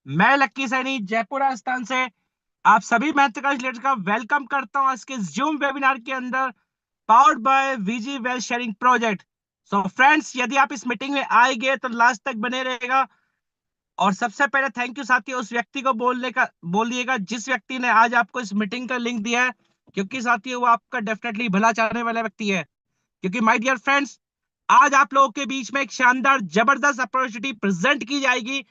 मैं लक्की सैनी जयपुर राजस्थान से आप सभी महत्वाकांक्षी लीडर्स का वेलकम करता हूं आज के जूम वेबिनार के अंदर, powered by VG wealth sharing project. So friends, यदि आप इस मीटिंग में आएंगे तो लास्ट तक बने रहेगा। और सबसे पहले थैंक यू साथी, उस व्यक्ति को बोलिएगा जिस व्यक्ति ने आज आपको इस मीटिंग का लिंक दिया है, क्योंकि साथी वो आपका डेफिनेटली भला चाहने वाला व्यक्ति है। क्योंकि माय डियर फ्रेंड्स, आज आप लोगों के बीच में एक शानदार जबरदस्त अपॉर्चुनिटी प्रेजेंट की जाएगी,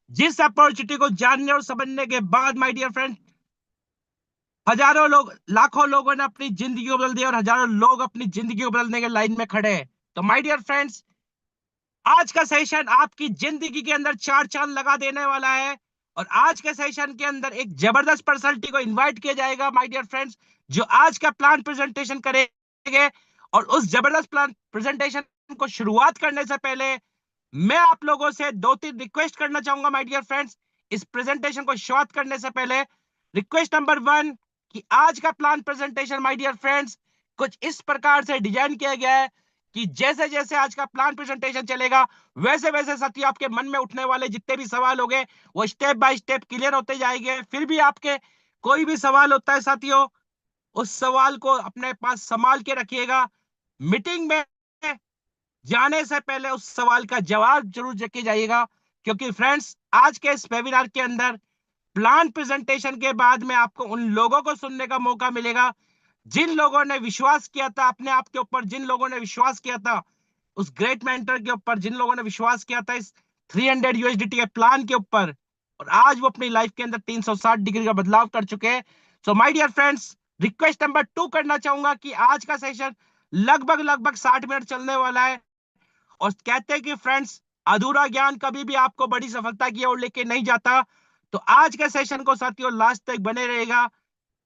जिस अपॉर्चुनिटी को जानने और समझने के बाद माय डियर फ्रेंड, हजारों लोग, लाखों लोगों ने अपनी जिंदगी को बदल दिया और हजारों लोग अपनी जिंदगी को बदलने के लाइन में खड़े हैं। तो माय डियर फ्रेंड्स, आज का सेशन आपकी जिंदगी के अंदर चार चांद लगा देने वाला है। और आज के सेशन के अंदर एक जबरदस्त पर्सनालिटी को इनवाइट किया जाएगा माय डियर फ्रेंड्स, जो आज का प्लान प्रेजेंटेशन करेंगे। और उस जबरदस्त प्लान प्रेजेंटेशन को शुरुआत करने से पहले मैं आप लोगों से दो तीन रिक्वेस्ट करना चाहूंगा माय डियर फ्रेंड्स। इस प्रेजेंटेशन को शुरुआत करने से पहले रिक्वेस्ट नंबर वन, कि आज का plan presentation my dear friends कुछ इस प्रकार से डिजाइन किया गया है कि जैसे जैसे आज का प्लान प्रेजेंटेशन चलेगा, वैसे वैसे साथियों आपके मन में उठने वाले जितने भी सवाल होंगे वो स्टेप बाय स्टेप क्लियर होते जाएंगे। फिर भी आपके कोई भी सवाल होता है साथियों, उस सवाल को अपने पास संभाल के रखिएगा। मीटिंग में जाने से पहले उस सवाल का जवाब जरूर देके जाइएगा। क्योंकि फ्रेंड्स, आज के इस वेबिनार के अंदर प्लान प्रेजेंटेशन के बाद में आपको उन लोगों को सुनने का मौका मिलेगा जिन लोगों ने विश्वास किया था अपने आप के ऊपर, जिन लोगों ने विश्वास किया था उस ग्रेट मेंटर के ऊपर, जिन लोगों ने विश्वास किया था इस 300 यूएसडीटी के प्लान के ऊपर, और आज वो अपनी लाइफ के अंदर 360 डिग्री का बदलाव कर चुके हैं। So my dear friends, request number two करना चाहूंगा कि आज का सेशन लगभग लगभग 60 मिनट चलने वाला है। और कहते हैं कि फ्रेंड्स, अधूरा ज्ञान कभी भी आपको बड़ी सफलता की ओर लेके नहीं जाता। तो आज के सेशन को साथियों लास्ट तक बने रहेगा।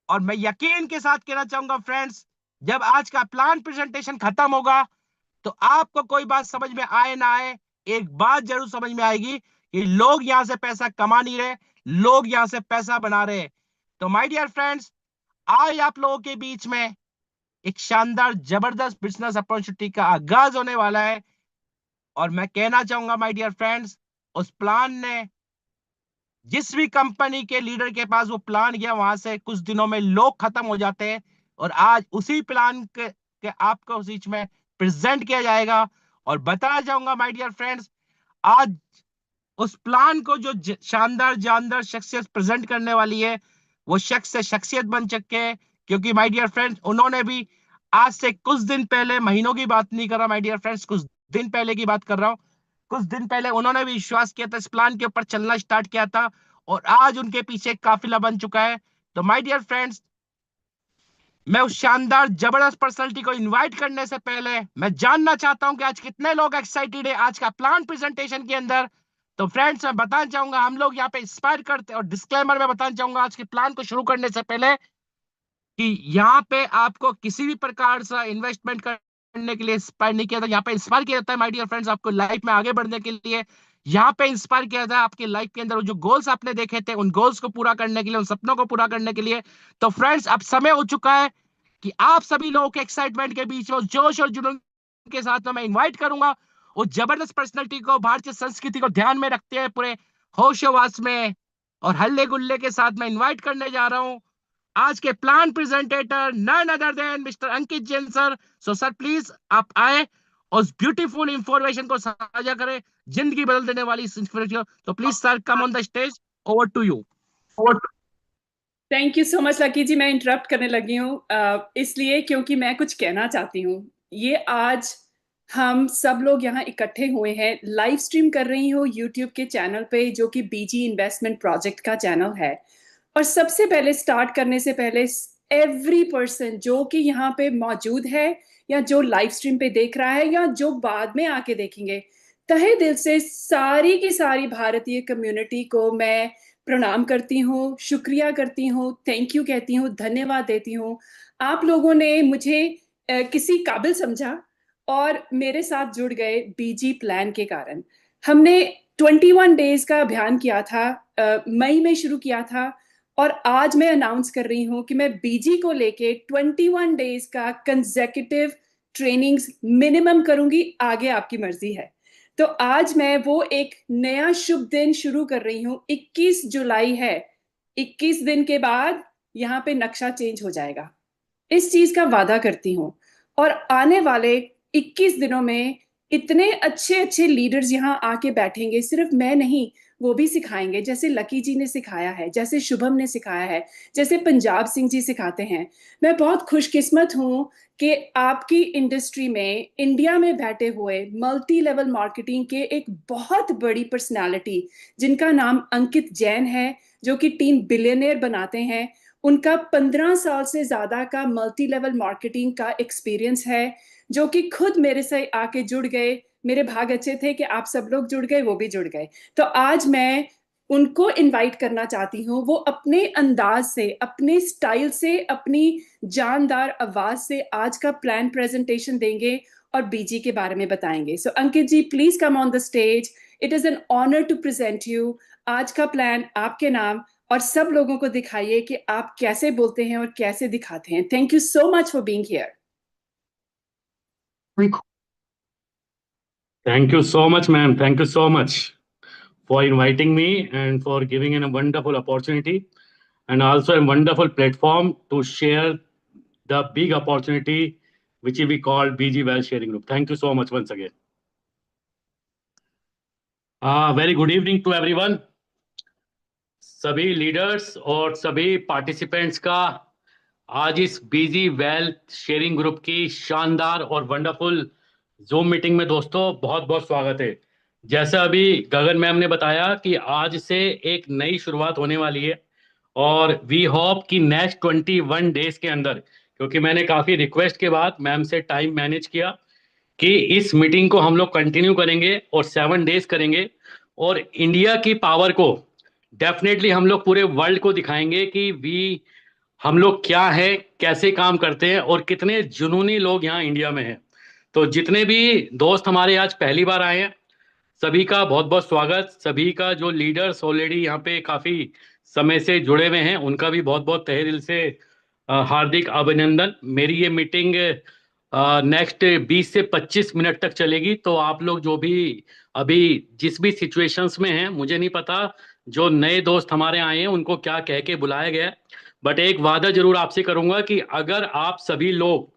और मैं यकीन के साथ कहना चाहूंगा फ्रेंड्स, जब आज का प्लान प्रेजेंटेशन खत्म होगा तो आपको कोई बात समझ में आए ना आए, एक बात जरूर समझ में आएगी कि लोग यहां से पैसा कमा नहीं रहे, लोग यहां से पैसा बना रहे। तो माय डियर फ्रेंड्स, आज आप लोगों के बीच में एक शानदार जबरदस्त बिजनेस अपॉर्चुनिटी का आगाज होने वाला है। और मैं कहना चाहूंगा माय डियर फ्रेंड्स, उस प्लान ने, जिस भी कंपनी के लीडर के पास वो प्लान गया, वहां से कुछ दिनों में लोग खत्म हो जाते हैं। और आज उसी प्लान के आपको उस बीच में प्रेजेंट किया जाएगा। और बताना चाहूंगा माय डियर फ्रेंड्स, आज उस प्लान को जो शानदार जानदार शख्सियत प्रेजेंट करने वाली है, वो शख्स से शख्सियत बन चुके हैं। क्योंकि माय डियर फ्रेंड्स, उन्होंने भी आज से कुछ दिन पहले, महीनों की बात नहीं कर रहा माय डियर फ्रेंड्स, कुछ दिन पहले की बात कर रहा हूं, कुछ दिन पहले उन्होंने भी विश्वास किया था, इस प्लान के ऊपर चलना स्टार्ट किया था। और आज उनके पीछे एक काफिला बन चुका है। तो माय डियर फ्रेंड्स, मैं उस शानदार जबरदस्त पर्सनालिटी को इनवाइट करने से पहले मैं जानना चाहता हूं कि आज कितने लोग एक्साइटेड है आज का प्लान प्रेजेंटेशन के अंदर। तो फ्रेंड्स, मैं बताना चाहूंगा, हम लोग यहाँ पे इंस्पायर करते, और डिस्क्लेमर में बताना चाहूंगा आज के प्लान को शुरू करने से पहले, कि यहाँ पे आपको किसी भी प्रकार से इन्वेस्टमेंट करने के लिए इंस्पायर नहीं किया था। यहाँ पे इंस्पायर किया जाता है माय डियर फ्रेंड्स आपको लाइफ में आगे बढ़ने के लिए। यहाँ पे इंस्पायर किया जाता है आपकी लाइफ के अंदर जो गोल्स आपने देखे थे, उन गोल्स को पूरा करने के लिए, उन सपनों को पूरा करने के लिए। तो फ्रेंड्स, अब समय हो चुका है कि आप सभी लोगों के एक्साइटमेंट के बीच में, उस जोश और जुनून के साथ में मैं इन्वाइट करूंगा उस जबरदस्त पर्सनैलिटी को, भारतीय संस्कृति को ध्यान में रखते हुए पूरे होशोवास में और हल्ले गुल्ले के साथ मैं इन्वाइट करने जा रहा हूं आज के plan presentator, none other than Mr Ankit Jain sir. So sir, please आप आए और उस ब्यूटीफुल इंफॉर्मेशन को साझा करें, जिंदगी बदल देने वाली इस इंफॉर्मेशन। तो please sir, come on the stage, over to you. Thank you so much Lucky ji. मैं इंटरप्ट करने लगी हूँ इसलिए क्योंकि मैं कुछ कहना चाहती हूँ। ये आज हम सब लोग यहाँ इकट्ठे हुए हैं, लाइव स्ट्रीम कर रही हूँ यूट्यूब के चैनल पे, जो कि बीजी इन्वेस्टमेंट प्रोजेक्ट का चैनल है। और सबसे पहले स्टार्ट करने से पहले एवरी पर्सन जो कि यहाँ पे मौजूद है, या जो लाइव स्ट्रीम पे देख रहा है, या जो बाद में आके देखेंगे, तहे दिल से सारी की सारी भारतीय कम्युनिटी को मैं प्रणाम करती हूँ, शुक्रिया करती हूँ, थैंक यू कहती हूँ, धन्यवाद देती हूँ। आप लोगों ने मुझे किसी काबिल समझा और मेरे साथ जुड़ गए बीजी प्लान के कारण। हमने 21 डेज का अभियान किया था, मई में शुरू किया था। और आज मैं अनाउंस कर रही हूँ कि मैं बीजी को लेके 21 डेज का कंसेक्यूटिव ट्रेनिंग्स मिनिमम करूंगी, आगे आपकी मर्जी है। तो आज मैं वो एक नया शुभ दिन शुरू कर रही हूँ। 21 जुलाई है। 21 दिन के बाद यहाँ पे नक्शा चेंज हो जाएगा, इस चीज का वादा करती हूँ। और आने वाले 21 दिनों में इतने अच्छे अच्छे लीडर्स यहाँ आके बैठेंगे, सिर्फ मैं नहीं, वो भी सिखाएंगे, जैसे लकी जी ने सिखाया है, जैसे शुभम ने सिखाया है, जैसे पंजाब सिंह जी सिखाते हैं। मैं बहुत खुशकिस्मत हूँ कि आपकी इंडस्ट्री में, इंडिया में बैठे हुए मल्टी लेवल मार्केटिंग के एक बहुत बड़ी पर्सनालिटी, जिनका नाम अंकित जैन है, जो कि टीम बिलियनियर बनाते हैं। उनका 15 साल से ज्यादा का मल्टी लेवल मार्केटिंग का एक्सपीरियंस है, जो कि खुद मेरे से आके जुड़ गए। मेरे भाग अच्छे थे कि आप सब लोग जुड़ गए, वो भी जुड़ गए। तो आज मैं उनको इनवाइट करना चाहती हूँ। वो अपने अंदाज से, अपने स्टाइल से, अपनी जानदार आवाज से आज का प्लान प्रेजेंटेशन देंगे और बीजी के बारे में बताएंगे। So Ankit ji, please come on the stage. It is an honour to present you. आज का प्लान आपके नाम, और सब लोगों को दिखाइए कि आप कैसे बोलते हैं और कैसे दिखाते हैं। Thank you so much for being here. Thank you so much, ma'am. Thank you so much for inviting me and for giving in a wonderful opportunity and also a wonderful platform to share the big opportunity which we call BG Well Sharing Group. Thank you so much once again. Very good evening to everyone. सभी leaders और सभी participants का आज इस बीजी wealth sharing group की शानदार और wonderful zoom meeting में दोस्तों बहुत बहुत स्वागत है। जैसा अभी गगन मैम ने बताया कि आज से एक नई शुरुआत होने वाली है और वी होप कि नेक्स्ट 21 डेज के अंदर, क्योंकि मैंने काफ़ी रिक्वेस्ट के बाद मैम से टाइम मैनेज किया कि इस मीटिंग को हम लोग कंटिन्यू करेंगे और 7 डेज करेंगे और इंडिया की पावर को डेफिनेटली हम लोग पूरे वर्ल्ड को दिखाएंगे कि हम लोग क्या है, कैसे काम करते हैं और कितने जुनूनी लोग यहाँ इंडिया में हैं। तो जितने भी दोस्त हमारे आज पहली बार आए हैं, सभी का बहुत बहुत स्वागत। सभी का जो लीडर्स ऑलरेडी यहाँ पे काफ़ी समय से जुड़े हुए हैं, उनका भी बहुत बहुत तहे दिल से हार्दिक अभिनंदन। मेरी ये मीटिंग नेक्स्ट 20 से 25 मिनट तक चलेगी। तो आप लोग जो भी अभी जिस भी सिचुएशंस में हैं, मुझे नहीं पता जो नए दोस्त हमारे आए हैं उनको क्या कह के बुलाया गया है, बट एक वादा जरूर आपसे करूंगा कि अगर आप सभी लोग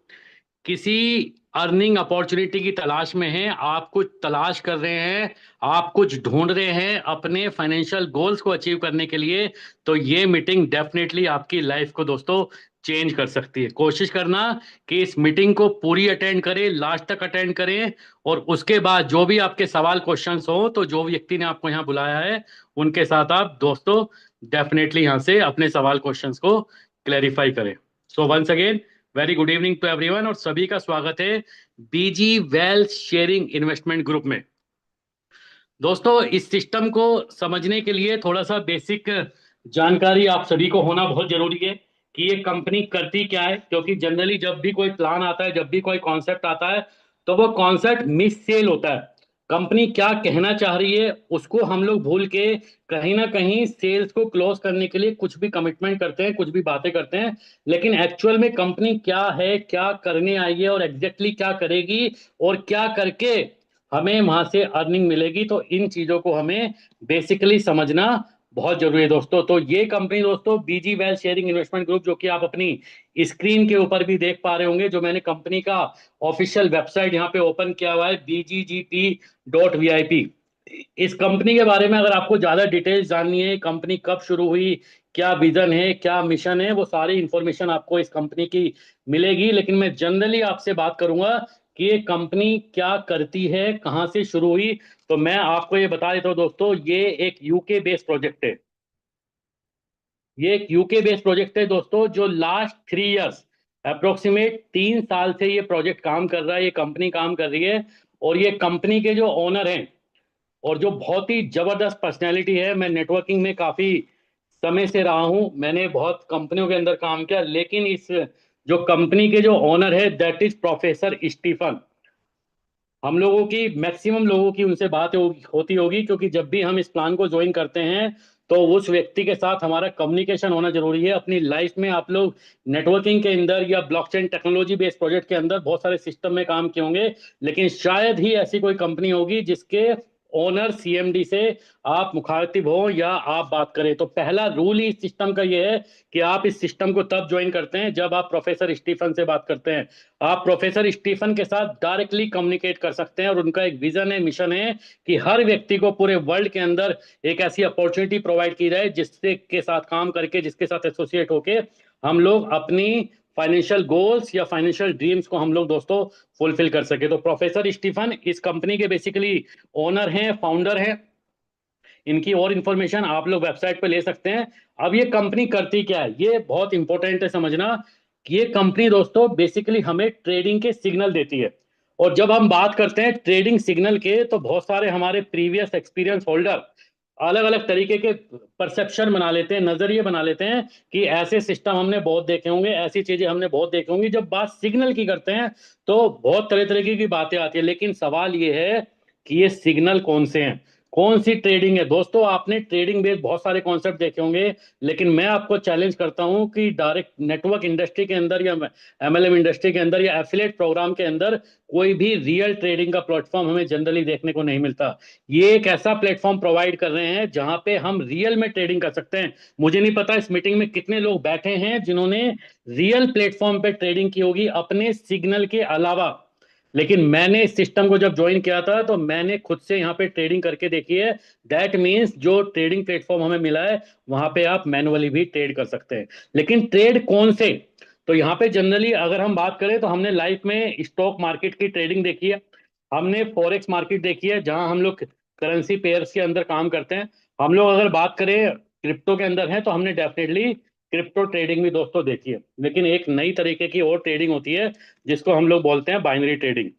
किसी अर्निंग अपॉर्चुनिटी की तलाश में हैं, आप कुछ तलाश कर रहे हैं, आप कुछ ढूंढ रहे हैं अपने फाइनेंशियल गोल्स को अचीव करने के लिए, तो ये मीटिंग डेफिनेटली आपकी लाइफ को दोस्तों चेंज कर सकती है। कोशिश करना कि इस मीटिंग को पूरी अटेंड करें, लास्ट तक अटेंड करें और उसके बाद जो भी आपके सवाल क्वेश्चंस हो, तो जो व्यक्ति ने आपको यहाँ बुलाया है उनके साथ आप दोस्तों डेफिनेटली यहाँ से अपने सवाल क्वेश्चंस को क्लैरिफाई करें। So once again very good evening to everyone और सभी का स्वागत है BG wealth sharing investment group में। दोस्तों, इस सिस्टम को समझने के लिए थोड़ा सा बेसिक जानकारी आप सभी को होना बहुत जरूरी है कि ये कंपनी करती क्या है, क्योंकि जनरली जब भी कोई प्लान आता है, जब भी कोई कॉन्सेप्ट आता है, तो वो कॉन्सेप्ट मिस सेल होता है। कंपनी क्या कहना चाह रही है उसको हम लोग भूल के कहीं ना कहीं सेल्स को क्लोज करने के लिए कुछ भी कमिटमेंट करते हैं, कुछ भी बातें करते हैं, लेकिन एक्चुअल में कंपनी क्या है, क्या करने आई है और एग्जैक्टली क्या करेगी और क्या करके हमें वहां से अर्निंग मिलेगी, तो इन चीजों को हमें बेसिकली समझना बहुत जरूरी है दोस्तों। तो ये कंपनी दोस्तों बीजी वेल्थ शेयरिंग इन्वेस्टमेंट ग्रुप, जो कि आप अपनी स्क्रीन के ऊपर भी देख पा रहे होंगे, जो मैंने कंपनी का ऑफिशियल वेबसाइट यहाँ पे ओपन किया हुआ है bggt.vip। इस कंपनी के बारे में अगर आपको ज्यादा डिटेल्स जाननी है, कंपनी कब शुरू हुई, क्या विजन है, क्या मिशन है, वो सारी इंफॉर्मेशन आपको इस कंपनी की मिलेगी। लेकिन मैं जनरली आपसे बात करूंगा कि ये कंपनी क्या करती है, कहाँ से शुरू हुई। तो मैं आपको ये बता देता हूँ दोस्तों, ये एक यूके बेस्ड प्रोजेक्ट है। ये एक यूके बेस्ड प्रोजेक्ट है दोस्तों, जो लास्ट 3 इयर्स अप्रोक्सीमेट 3 साल से ये प्रोजेक्ट काम कर रहा है, ये कंपनी काम कर रही है। और ये कंपनी के जो ओनर हैं और जो बहुत ही जबरदस्त पर्सनैलिटी है, मैं नेटवर्किंग में काफी समय से रहा हूं, मैंने बहुत कंपनियों के अंदर काम किया, लेकिन इस जो कंपनी के जो ओनर है दैट इज प्रोफेसर स्टीफन। हम लोगों की मैक्सिमम लोगों की उनसे बात होती होगी, क्योंकि जब भी हम इस प्लान को ज्वाइन करते हैं तो उस व्यक्ति के साथ हमारा कम्युनिकेशन होना जरूरी है। अपनी लाइफ में आप लोग नेटवर्किंग के अंदर या ब्लॉकचेन टेक्नोलॉजी बेस्ड प्रोजेक्ट के अंदर बहुत सारे सिस्टम में काम किए होंगे, लेकिन शायद ही ऐसी कोई कंपनी होगी जिसके ओनर सीएमडी से आप मुखातिब हो या आप बात करें। तो पहला रूल ही इस सिस्टम का ये है कि आप इस सिस्टम को तब ज्वाइन करते हैं जब आप प्रोफेसर स्टीफन से बात करते हैं। आप प्रोफेसर स्टीफन के साथ डायरेक्टली कम्युनिकेट कर सकते हैं, और उनका एक विजन है, मिशन है कि हर व्यक्ति को पूरे वर्ल्ड के अंदर एक ऐसी अपॉर्चुनिटी प्रोवाइड की जाए जिससे के साथ काम करके, जिसके साथ एसोसिएट होके हम लोग अपनी फाइनेंशियल गोल्स या फाइनेंशियल ड्रीम्स को हम लोग दोस्तों फुलफिल कर सके। तो प्रोफेसर स्टीफन इस कंपनी के बेसिकली ओनर हैं, फाउंडर हैं। इनकी और इंफॉर्मेशन आप लोग वेबसाइट पे ले सकते हैं। अब ये कंपनी करती क्या है, ये बहुत इंपॉर्टेंट है समझना। कि ये कंपनी दोस्तों बेसिकली हमें ट्रेडिंग के सिग्नल देती है। और जब हम बात करते हैं ट्रेडिंग सिग्नल के, तो बहुत सारे हमारे प्रीवियस एक्सपीरियंस होल्डर अलग अलग तरीके के परसेप्शन बना लेते हैं, नजरिए बना लेते हैं कि ऐसे सिस्टम हमने बहुत देखे होंगे, ऐसी चीजें हमने बहुत देखी होंगी। जब बात सिग्नल की करते हैं तो बहुत तरह तरीके की बातें आती है, लेकिन सवाल ये है कि ये सिग्नल कौन से हैं, कौन सी ट्रेडिंग है। दोस्तों आपने ट्रेडिंग बेस्ड बहुत सारे कॉन्सेप्ट देखे होंगे, लेकिन मैं आपको चैलेंज करता हूं कि डायरेक्ट नेटवर्क इंडस्ट्री के अंदर या एमएलएम इंडस्ट्री के अंदर या एफिलिएट प्रोग्राम के अंदर कोई भी रियल ट्रेडिंग का प्लेटफॉर्म हमें जनरली देखने को नहीं मिलता। ये एक ऐसा प्लेटफॉर्म प्रोवाइड कर रहे हैं जहां पे हम रियल में ट्रेडिंग कर सकते हैं। मुझे नहीं पता इस मीटिंग में कितने लोग बैठे हैं जिन्होंने रियल प्लेटफॉर्म पे ट्रेडिंग की होगी अपने सिग्नल के अलावा, लेकिन मैंने इस सिस्टम को जब ज्वाइन किया था तो मैंने खुद से यहाँ पे ट्रेडिंग करके देखी है। दैट मीन्स जो ट्रेडिंग प्लेटफॉर्म हमें मिला है वहां पे आप मैनुअली भी ट्रेड कर सकते हैं। लेकिन ट्रेड कौन से, तो यहाँ पे जनरली अगर हम बात करें तो हमने लाइफ में स्टॉक मार्केट की ट्रेडिंग देखी है, हमने फॉरेक्स मार्केट देखी है जहां हम लोग करेंसी पेयर्स के अंदर काम करते हैं। हम लोग अगर बात करें क्रिप्टो के अंदर है तो हमने डेफिनेटली क्रिप्टो ट्रेडिंग भी दोस्तों देखी है। लेकिन एक नई तरीके की और ट्रेडिंग होती है जिसको हम लोग बोलते हैं बाइनरी ट्रेडिंग।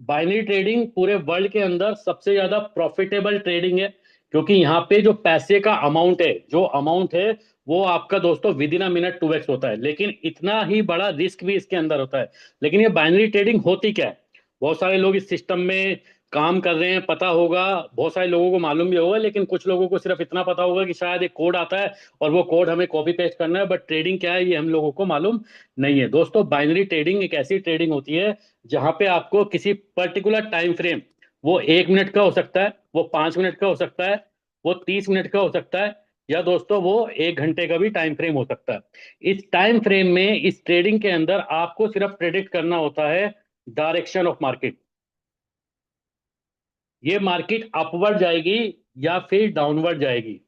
बाइनरी ट्रेडिंग पूरे वर्ल्ड के अंदर सबसे ज्यादा प्रॉफिटेबल ट्रेडिंग है, क्योंकि यहाँ पे जो पैसे का अमाउंट है, जो अमाउंट है वो आपका दोस्तों with in a minute 2x होता है, लेकिन इतना ही बड़ा रिस्क भी इसके अंदर होता है। लेकिन ये बाइनरी ट्रेडिंग होती क्या है, बहुत सारे लोग इस सिस्टम में काम कर रहे हैं, पता होगा, बहुत सारे लोगों को मालूम भी होगा, लेकिन कुछ लोगों को सिर्फ इतना पता होगा कि शायद एक कोड आता है और वो कोड हमें कॉपी पेस्ट करना है, बट ट्रेडिंग क्या है ये हम लोगों को मालूम नहीं है। दोस्तों बाइनरी ट्रेडिंग एक ऐसी ट्रेडिंग होती है जहां पे आपको किसी पर्टिकुलर टाइम फ्रेम, वो 1 मिनट का हो सकता है, वो 5 मिनट का हो सकता है, वो 30 मिनट का हो सकता है, या दोस्तों वो 1 घंटे का भी टाइम फ्रेम हो सकता है। इस टाइम फ्रेम में इस ट्रेडिंग के अंदर आपको सिर्फ प्रेडिक्ट करना होता है डायरेक्शन ऑफ मार्केट। ये मार्केट अपवर्ड जाएगी या फिर डाउनवर्ड जाएगी,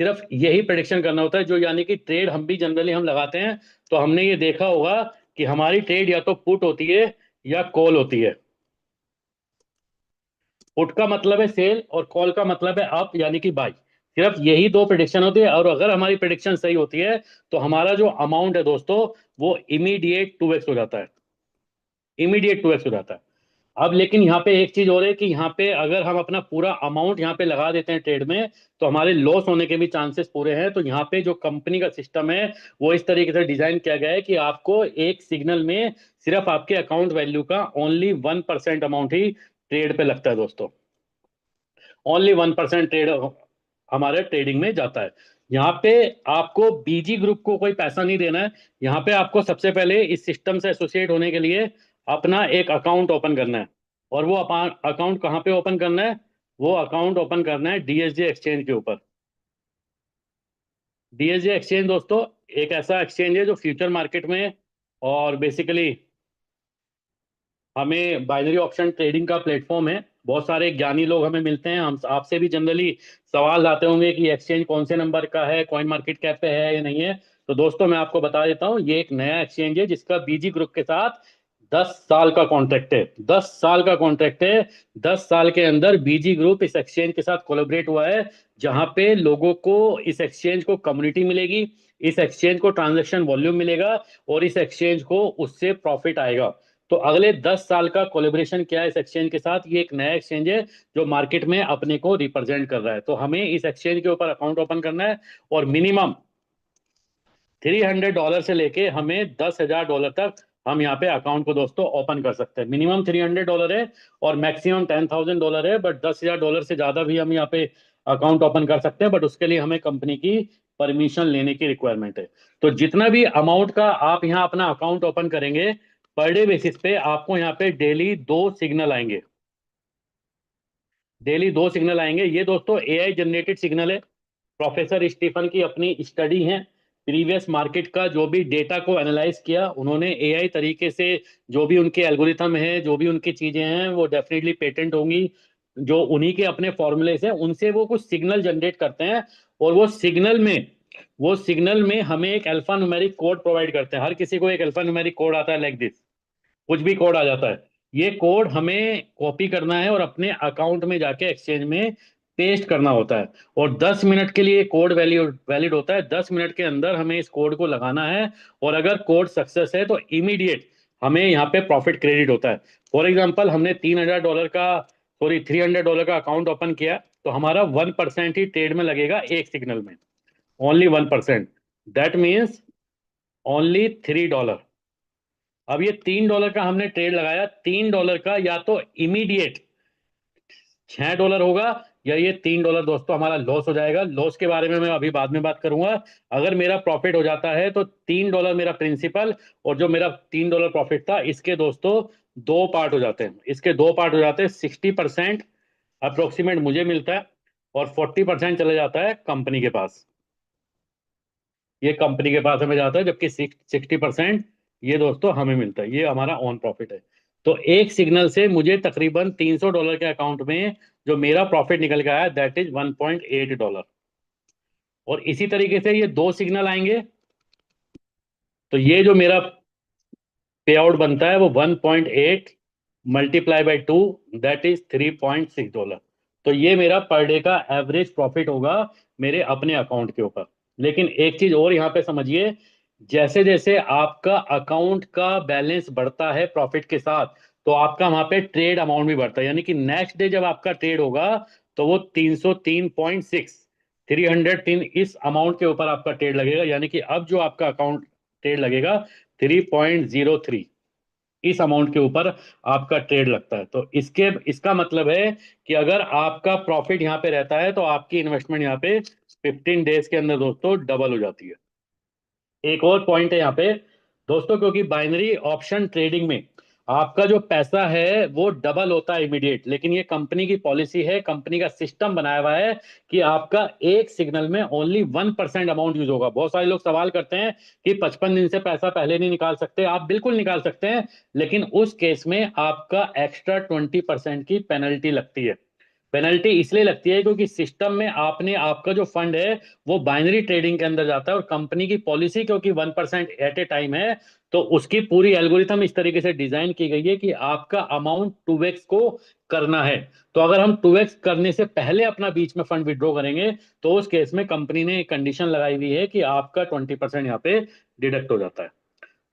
सिर्फ यही प्रेडिक्शन करना होता है। जो यानी कि ट्रेड हम भी जनरली हम लगाते हैं तो हमने ये देखा होगा कि हमारी ट्रेड या तो पुट होती है या कॉल होती है। पुट का मतलब है सेल और कॉल का मतलब है अप यानी कि बाई। सिर्फ यही दो प्रेडिक्शन होती है, और अगर हमारी प्रेडिक्शन सही होती है तो हमारा जो अमाउंट है दोस्तों वो इमीडिएट 2x हो जाता है, इमीडिएट 2x हो जाता है। अब लेकिन यहाँ पे एक चीज और है कि यहाँ पे अगर हम अपना पूरा अमाउंट यहाँ पे लगा देते हैं ट्रेड में तो हमारे लॉस होने के भी चांसेस पूरे हैं। तो यहाँ पे जो कंपनी का सिस्टम है वो इस तरीके से डिजाइन किया गया है कि आपको एक सिग्नल में सिर्फ आपके अकाउंट वैल्यू का ओनली 1% अमाउंट ही ट्रेड पे लगता है दोस्तों। ओनली 1% ट्रेड हमारे ट्रेडिंग में जाता है। यहाँ पे आपको बीजी ग्रुप को कोई पैसा नहीं देना है। यहाँ पे आपको सबसे पहले इस सिस्टम से एसोसिएट होने के लिए अपना एक अकाउंट ओपन करना है, और वो अकाउंट कहाँ पे ओपन करना है, वो अकाउंट ओपन करना है डीएसजे एक्सचेंज के ऊपर। डीएसजे एक्सचेंज दोस्तों एक ऐसा एक्सचेंज है जो फ्यूचर मार्केट में और बेसिकली हमें बाइनरी ऑप्शन ट्रेडिंग का प्लेटफॉर्म है। बहुत सारे ज्ञानी लोग हमें मिलते हैं, हम आपसे भी जनरली सवाल आते होंगे कि एक्सचेंज कौन से नंबर का है, कॉइन मार्केट कैप पे है या नहीं है। तो दोस्तों मैं आपको बता देता हूँ, ये एक नया एक्सचेंज है जिसका बीजी ग्रुप के साथ 10 साल का कॉन्ट्रैक्ट है। 10 साल का कॉन्ट्रैक्ट है। 10 साल के अंदर बीजी ग्रुप इस एक्सचेंज के साथ कोलैबोरेट हुआ है, जहां पे लोगों को इस एक्सचेंज को कम्युनिटी मिलेगी, इस एक्सचेंज को ट्रांजेक्शन वॉल्यूम मिलेगा, और इस एक्सचेंज को उससे प्रॉफिट आएगा। तो अगले 10 साल का कोलेब्रेशन किया है इस एक्सचेंज के साथ। ये एक नया एक्सचेंज है जो मार्केट में अपने को रिप्रेजेंट कर रहा है। तो हमें इस एक्सचेंज के ऊपर अकाउंट ओपन करना है, और मिनिमम $300 से लेके हमें $10,000 तक हम यहाँ पे अकाउंट को दोस्तों ओपन कर सकते हैं। मिनिमम $300 है और मैक्सिमम $10,000 है, बट $10,000 से ज्यादा भी हम यहाँ पे अकाउंट ओपन कर सकते हैं, बट उसके लिए हमें कंपनी की परमिशन लेने की रिक्वायरमेंट है। तो जितना भी अमाउंट का आप यहाँ अपना अकाउंट ओपन करेंगे, पर डे बेसिस पे आपको यहाँ पे डेली 2 सिग्नल आएंगे। डेली 2 सिग्नल आएंगे। ये दोस्तों एआई जनरेटेड सिग्नल है। प्रोफेसर स्टीफन की अपनी स्टडी है। प्रीवियस मार्केट का जो भी डेटा को एनालाइज किया उन्होंने एआई तरीके से, जो भी उनके एल्गोरिथम है, जो भी उनकी चीजें हैं, वो डेफिनेटली पेटेंट होंगी। जो उन्हीं के अपने फॉर्मूलेस हैं, उनसे वो कुछ सिग्नल जनरेट करते हैं, और वो सिग्नल में हमें एक अल्फा न्यूमेरिक कोड प्रोवाइड करते हैं। हर किसी को एक अल्फा न्यूमेरिक कोड आता है, लाइक दिस। कुछ भी कोड आ जाता है। ये कोड हमें कॉपी करना है और अपने अकाउंट में जाके एक्सचेंज में पेस्ट करना होता है, और 10 मिनट के लिए कोड वैलिड होता है। 10 मिनट के अंदर हमें इस कोड को लगाना है, और अगर कोड सक्सेस है तो इमीडिएट हमें यहाँ पे प्रॉफिट क्रेडिट होता है। फॉर एग्जाम्पल, हमने $300 का अकाउंट ओपन किया, तो हमारा 1% ही ट्रेड में लगेगा एक सिग्नल में। ओनली 1%। That means only $3। अब ये $3 का हमने ट्रेड लगाया। $3 का या तो इमीडिएट $6 होगा, या ये $3 दोस्तों हमारा लॉस हो जाएगा। लॉस के बारे में मैं अभी बाद में बात करूंगा। अगर मेरा प्रॉफिट हो जाता है तो $3 मेरा प्रिंसिपल, और जो मेरा $3 प्रॉफिट था, इसके दोस्तों 2 पार्ट हो जाते हैं। इसके 2 पार्ट हो जाते हैं। 60% अप्रोक्सीमेट मुझे मिलता है, और 40% चले जाता है कंपनी के पास। ये कंपनी के पास हमें जाता है, जबकि 60% ये दोस्तों हमें मिलता है। ये हमारा ऑन प्रॉफिट है। तो एक सिग्नल से मुझे तकरीबन $300 के अकाउंट में जो मेरा प्रॉफिट निकल के आया, दैट इज $1.8। और इसी तरीके से ये 2 सिग्नल आएंगे, तो ये जो मेरा पे आउट बनता है वो 1.8 मल्टीप्लाई बाई 2, दैट इज $3.6। तो ये मेरा पर डे का एवरेज प्रॉफिट होगा मेरे अपने अकाउंट के ऊपर। लेकिन एक चीज और यहाँ पे समझिए, जैसे जैसे आपका अकाउंट का बैलेंस बढ़ता है प्रॉफिट के साथ, तो आपका वहां पे ट्रेड अमाउंट भी बढ़ता है। यानी कि नेक्स्ट डे जब आपका ट्रेड होगा, तो वो 303.6, 303 इस अमाउंट के ऊपर आपका ट्रेड लगेगा। यानी कि अब जो आपका अकाउंट ट्रेड लगेगा 3.03, इस अमाउंट के ऊपर आपका ट्रेड लगता है। तो इसका मतलब है कि अगर आपका प्रॉफिट यहाँ पे रहता है, तो आपकी इन्वेस्टमेंट यहाँ पे 15 डेज के अंदर दोस्तों डबल हो जाती है। एक और पॉइंट है यहाँ पे दोस्तों, क्योंकि बाइनरी ऑप्शन ट्रेडिंग में आपका जो पैसा है वो डबल होता है इमीडिएट, लेकिन ये कंपनी की पॉलिसी है, कंपनी का सिस्टम बनाया हुआ है कि आपका एक सिग्नल में ओनली 1% अमाउंट यूज होगा। बहुत सारे लोग सवाल करते हैं कि 55 दिन से पैसा पहले नहीं निकाल सकते। आप बिल्कुल निकाल सकते हैं, लेकिन उस केस में आपका एक्स्ट्रा 20% की पेनल्टी लगती है। पेनल्टी इसलिए लगती है क्योंकि सिस्टम में आपका जो फंड है वो बाइनरी ट्रेडिंग के अंदर जाता है, और कंपनी की पॉलिसी क्योंकि 1% एट ए टाइम है, तो उसकी पूरी एल्गोरिथम इस तरीके से डिजाइन की गई है कि आपका अमाउंट 2x को करना है। तो अगर हम 2x करने से पहले अपना बीच में फंड विड्रॉ करेंगे, तो उस केस में कंपनी ने एक कंडीशन लगाई हुई है कि आपका 20% यहाँ पे डिडक्ट हो जाता है।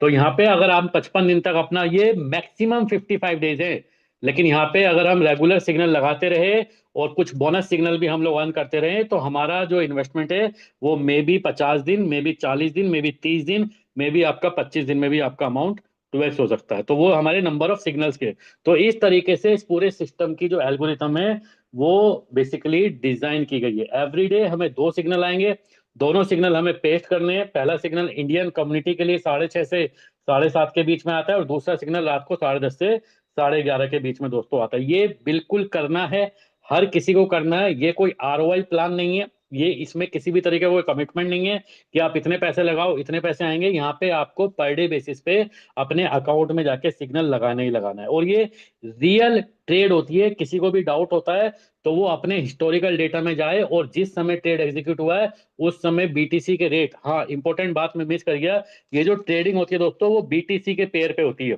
तो यहाँ पे अगर आप 55 दिन तक अपना, ये मैक्सिमम 55 डेज है, लेकिन यहाँ पे अगर हम रेगुलर सिग्नल लगाते रहे और कुछ बोनस सिग्नल भी हम लोग अर्न करते रहे, तो हमारा जो इन्वेस्टमेंट है वो मे बी 50 दिन, मे बी 40 दिन, मे बी 30 दिन, मे बी आपका 25 दिन में भी आपका अमाउंट 2x हो सकता है। तो वो हमारे नंबर ऑफ सिग्नल्स के। तो इस तरीके से इस पूरे सिस्टम की जो एल्गोरिथम है वो बेसिकली डिजाइन की गई है। एवरीडे हमें 2 सिग्नल आएंगे। दोनों सिग्नल हमें पेस्ट करने हैं। पहला सिग्नल इंडियन कम्युनिटी के लिए 6:30 से 7:30 के बीच में आता है, और दूसरा सिग्नल रात को 10:30 से 11:30 के बीच में दोस्तों आता है। ये बिल्कुल करना है, हर किसी को करना है। ये कोई ROI प्लान नहीं है, ये इसमें किसी भी तरीके का कोई कमिटमेंट नहीं है कि आप इतने पैसे लगाओ इतने पैसे आएंगे। यहाँ पे आपको पर डे बेसिस पे अपने अकाउंट में जाके सिग्नल लगाना ही लगाना है, और ये रियल ट्रेड होती है। किसी को भी डाउट होता है तो वो अपने हिस्टोरिकल डेटा में जाए, और जिस समय ट्रेड एग्जीक्यूट हुआ है उस समय BTC के रेट, हाँ इंपॉर्टेंट बात मैं मिस कर गया, ये जो ट्रेडिंग होती है दोस्तों वो BTC के पेयर पे होती है,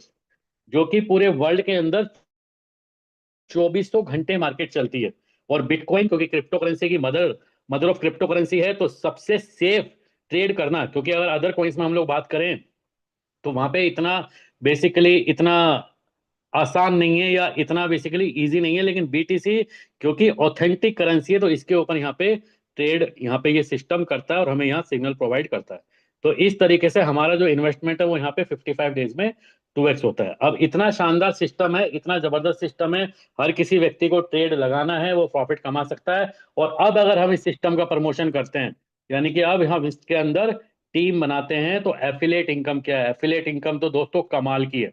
जो कि पूरे वर्ल्ड के अंदर 2400 घंटे मार्केट चलती है। और बिटकॉइन क्योंकि क्रिप्टो करेंसी की मदर ऑफ क्रिप्टो करेंसी है, तो सबसे सेफ ट्रेड करना, क्योंकि अगर अदर कॉइन्स में हम लोग बात करें तो वहां पे इतना आसान नहीं है, या इतना बेसिकली इजी नहीं है। लेकिन BTC क्योंकि ऑथेंटिक करेंसी है, तो इसके ऊपर यहाँ पे ट्रेड, यहाँ पे ये सिस्टम करता है और हमें यहाँ सिग्नल प्रोवाइड करता है। तो इस तरीके से हमारा जो इन्वेस्टमेंट है वो यहाँ पे 55 डेज में 2x होता है। अब इतना शानदार सिस्टम है, इतना जबरदस्त सिस्टम है, हर किसी व्यक्ति को ट्रेड लगाना है वो प्रॉफिट कमा सकता है। और अब अगर हम इस सिस्टम का प्रमोशन करते हैं, यानी कि अब हम इसके अंदर टीम बनाते हैं, तो एफिलिएट इनकम क्या है? एफिलिएट इनकम तो दोस्तों कमाल की है।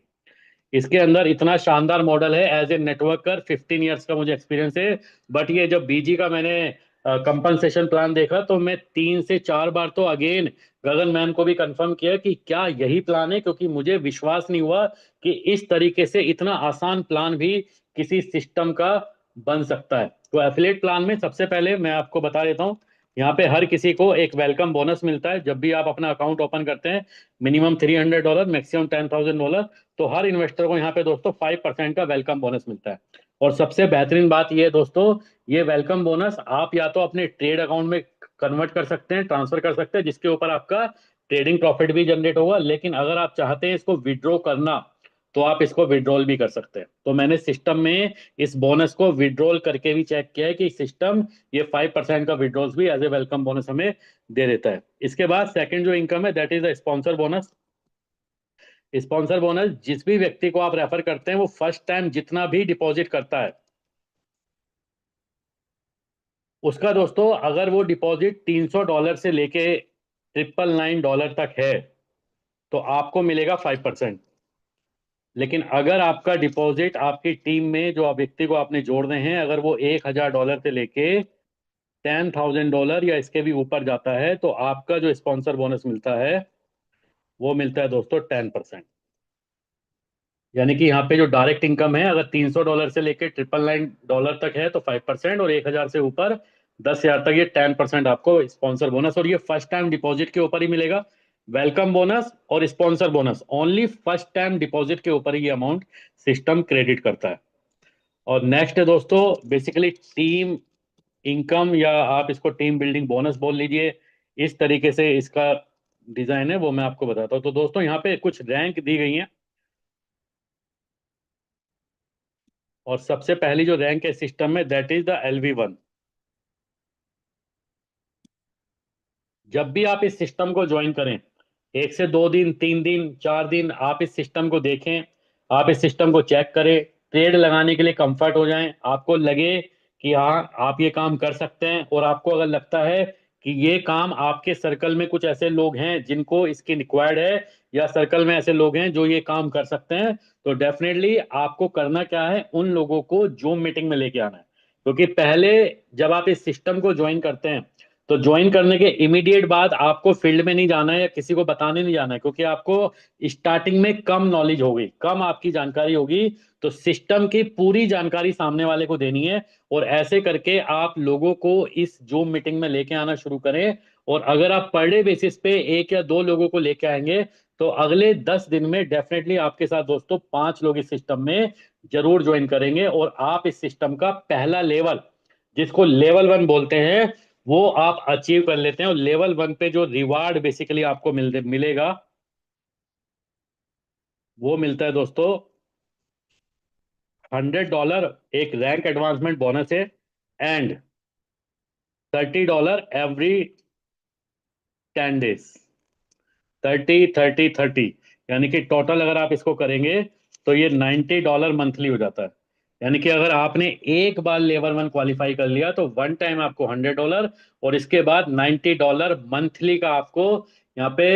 इसके अंदर इतना शानदार मॉडल है। एज ए नेटवर्कर 15 ईयर्स का मुझे एक्सपीरियंस है, बट ये जब बीजी का मैंने कंपनसेशन प्लान देखा तो मैं 3 से 4 बार तो अगेन गगन मैम को भी कंफर्म किया कि क्या यही प्लान है, क्योंकि मुझे विश्वास नहीं हुआ कि इस तरीके से इतना आसान प्लान भी किसी सिस्टम का बन सकता है। तो एफिलिएट प्लान में सबसे पहले मैं आपको बता देता हूँ, यहाँ पे हर किसी को एक वेलकम बोनस मिलता है जब भी आप अपना अकाउंट ओपन करते हैं। Minimum $300, maximum $10,000। तो हर इन्वेस्टर को यहाँ पे दोस्तों 5% का वेलकम बोनस मिलता है। और सबसे बेहतरीन बात यह है दोस्तों, ये वेलकम बोनस आप या तो अपने ट्रेड अकाउंट में कन्वर्ट कर सकते हैं, ट्रांसफर कर सकते हैं, जिसके ऊपर आपका ट्रेडिंग प्रॉफिट भी जनरेट होगा। लेकिन अगर आप चाहते हैं इसको विड्रॉ करना, तो आप इसको विड्रॉल भी कर सकते हैं। तो मैंने सिस्टम में इस बोनस को विड्रॉल करके भी चेक किया है कि सिस्टम ये 5% का विड्रॉल्स भी एज ए वेलकम बोनस हमें दे देता है। इसके बाद सेकंड जो इनकम है that is the sponsor bonus. Sponsor bonus जिस भी व्यक्ति को आप रेफर करते हैं वो फर्स्ट टाइम जितना भी डिपॉजिट करता है उसका दोस्तों, अगर वो डिपॉजिट $300 से लेके $999 तक है तो आपको मिलेगा 5%। लेकिन अगर आपका डिपॉजिट आपकी टीम में जो व्यक्ति को आपने जोड़ने हैं, अगर वो $1,000 से लेके $10,000 या इसके भी ऊपर जाता है, तो आपका जो स्पॉन्सर बोनस मिलता है वो मिलता है दोस्तों 10%। यानी कि यहाँ पे जो डायरेक्ट इनकम है, अगर $300 से लेके $999 तक है तो 5%, और 1,000 से ऊपर 10,000 तक ये 10% आपको स्पॉन्सर बोनस। और ये फर्स्ट टाइम डिपॉजिट के ऊपर ही मिलेगा। वेलकम बोनस और sponsor bonus only first time deposit के ऊपर ही ये अमाउंट सिस्टम क्रेडिट करता है। और नेक्स्ट है दोस्तों बेसिकली टीम इनकम, या आप इसको टीम बिल्डिंग बोनस बोल लीजिए। इस तरीके से इसका डिजाइन है वो मैं आपको बताता हूँ। तो दोस्तों यहाँ पे कुछ रैंक दी गई हैं, और सबसे पहली जो रैंक है सिस्टम में दैट इज द LV1। जब भी आप इस सिस्टम को ज्वाइन करें, 1 से 2 दिन, 3 दिन, 4 दिन आप इस सिस्टम को देखें, आप इस सिस्टम को चेक करें, ट्रेड लगाने के लिए कंफर्ट हो जाएं, आपको लगे कि हाँ आप ये काम कर सकते हैं, और आपको अगर लगता है कि ये काम आपके सर्कल में कुछ ऐसे लोग हैं जिनको इसकी रिक्वायर्ड है, या सर्कल में ऐसे लोग हैं जो ये काम कर सकते हैं, तो डेफिनेटली आपको करना क्या है, उन लोगों को जूम मीटिंग में लेके आना है। क्योंकि पहले जब आप इस सिस्टम को ज्वाइन करते हैं तो ज्वाइन करने के इमीडिएट बाद आपको फील्ड में नहीं जाना है या किसी को बताने नहीं जाना है, क्योंकि आपको स्टार्टिंग में कम नॉलेज होगी, कम आपकी जानकारी होगी। तो सिस्टम की पूरी जानकारी सामने वाले को देनी है, और ऐसे करके आप लोगों को इस जूम मीटिंग में लेके आना शुरू करें। और अगर आप पर डे बेसिस पे 1 या 2 लोगों को लेके आएंगे तो अगले 10 दिन में डेफिनेटली आपके साथ दोस्तों 5 लोग इस सिस्टम में जरूर ज्वाइन करेंगे, और आप इस सिस्टम का पहला लेवल, जिसको लेवल 1 बोलते हैं, वो आप अचीव कर लेते हैं। और लेवल 1 पे जो रिवार्ड बेसिकली आपको मिलेगा वो मिलता है दोस्तों $100 एक रैंक एडवांसमेंट बोनस है, एंड $30 एवरी 10 डेज। 30 30 30, यानी कि टोटल अगर आप इसको करेंगे तो ये $90 मंथली हो जाता है। यानी कि अगर आपने एक बार लेवल 1 क्वालिफाई कर लिया तो वन टाइम आपको $100, और इसके बाद $90 मंथली का आपको यहाँ पे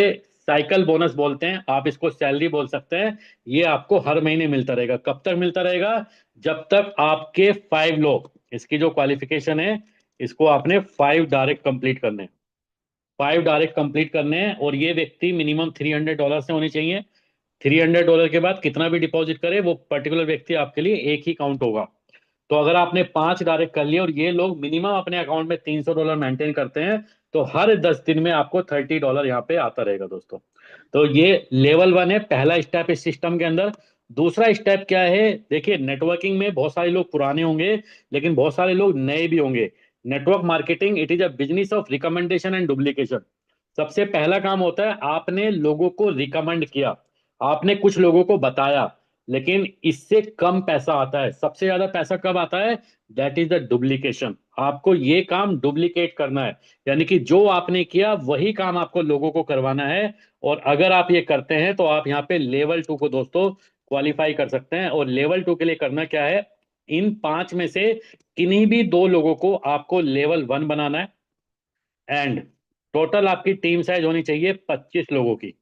साइकिल बोनस बोलते हैं, आप इसको सैलरी बोल सकते हैं, ये आपको हर महीने मिलता रहेगा। कब तक मिलता रहेगा? जब तक आपके 5 लोग, इसकी जो क्वालिफिकेशन है, इसको आपने 5 डायरेक्ट कंप्लीट करने हैं, 5 डायरेक्ट कंप्लीट करने हैं। और ये व्यक्ति मिनिमम $300 से होने चाहिए। $300 के बाद कितना भी डिपॉजिट करे वो पर्टिकुलर व्यक्ति आपके लिए एक ही काउंट होगा। तो अगर आपने 5 डायरेक्ट कर लिए और ये लोग मिनिमम अपने अकाउंट में $300 मेंटेन करते हैं, तो हर 10 दिन में आपको $30 यहाँ पे आता रहेगा दोस्तों। तो ये लेवल 1 है, पहला स्टेप इस सिस्टम के अंदर। दूसरा स्टेप क्या है? देखिए नेटवर्किंग में बहुत सारे लोग पुराने होंगे, लेकिन बहुत सारे लोग नए भी होंगे। Network marketing it is a business of recommendation and duplication. सबसे पहला काम होता है आपने लोगों को रिकमेंड किया, आपने कुछ लोगों को बताया, लेकिन इससे कम पैसा आता है। सबसे ज्यादा पैसा कब आता है? That is the duplication. आपको ये काम डुप्लीकेट करना है, यानी कि जो आपने किया वही काम आपको लोगों को करवाना है। और अगर आप ये करते हैं तो आप यहाँ पे लेवल 2 को दोस्तों क्वालिफाई कर सकते हैं। और लेवल 2 के लिए करना क्या है, इन 5 में से किन्हीं भी 2 लोगों को आपको लेवल 1 बनाना है। एंड टोटल आपकी टीम साइज होनी चाहिए 25 लोगों की।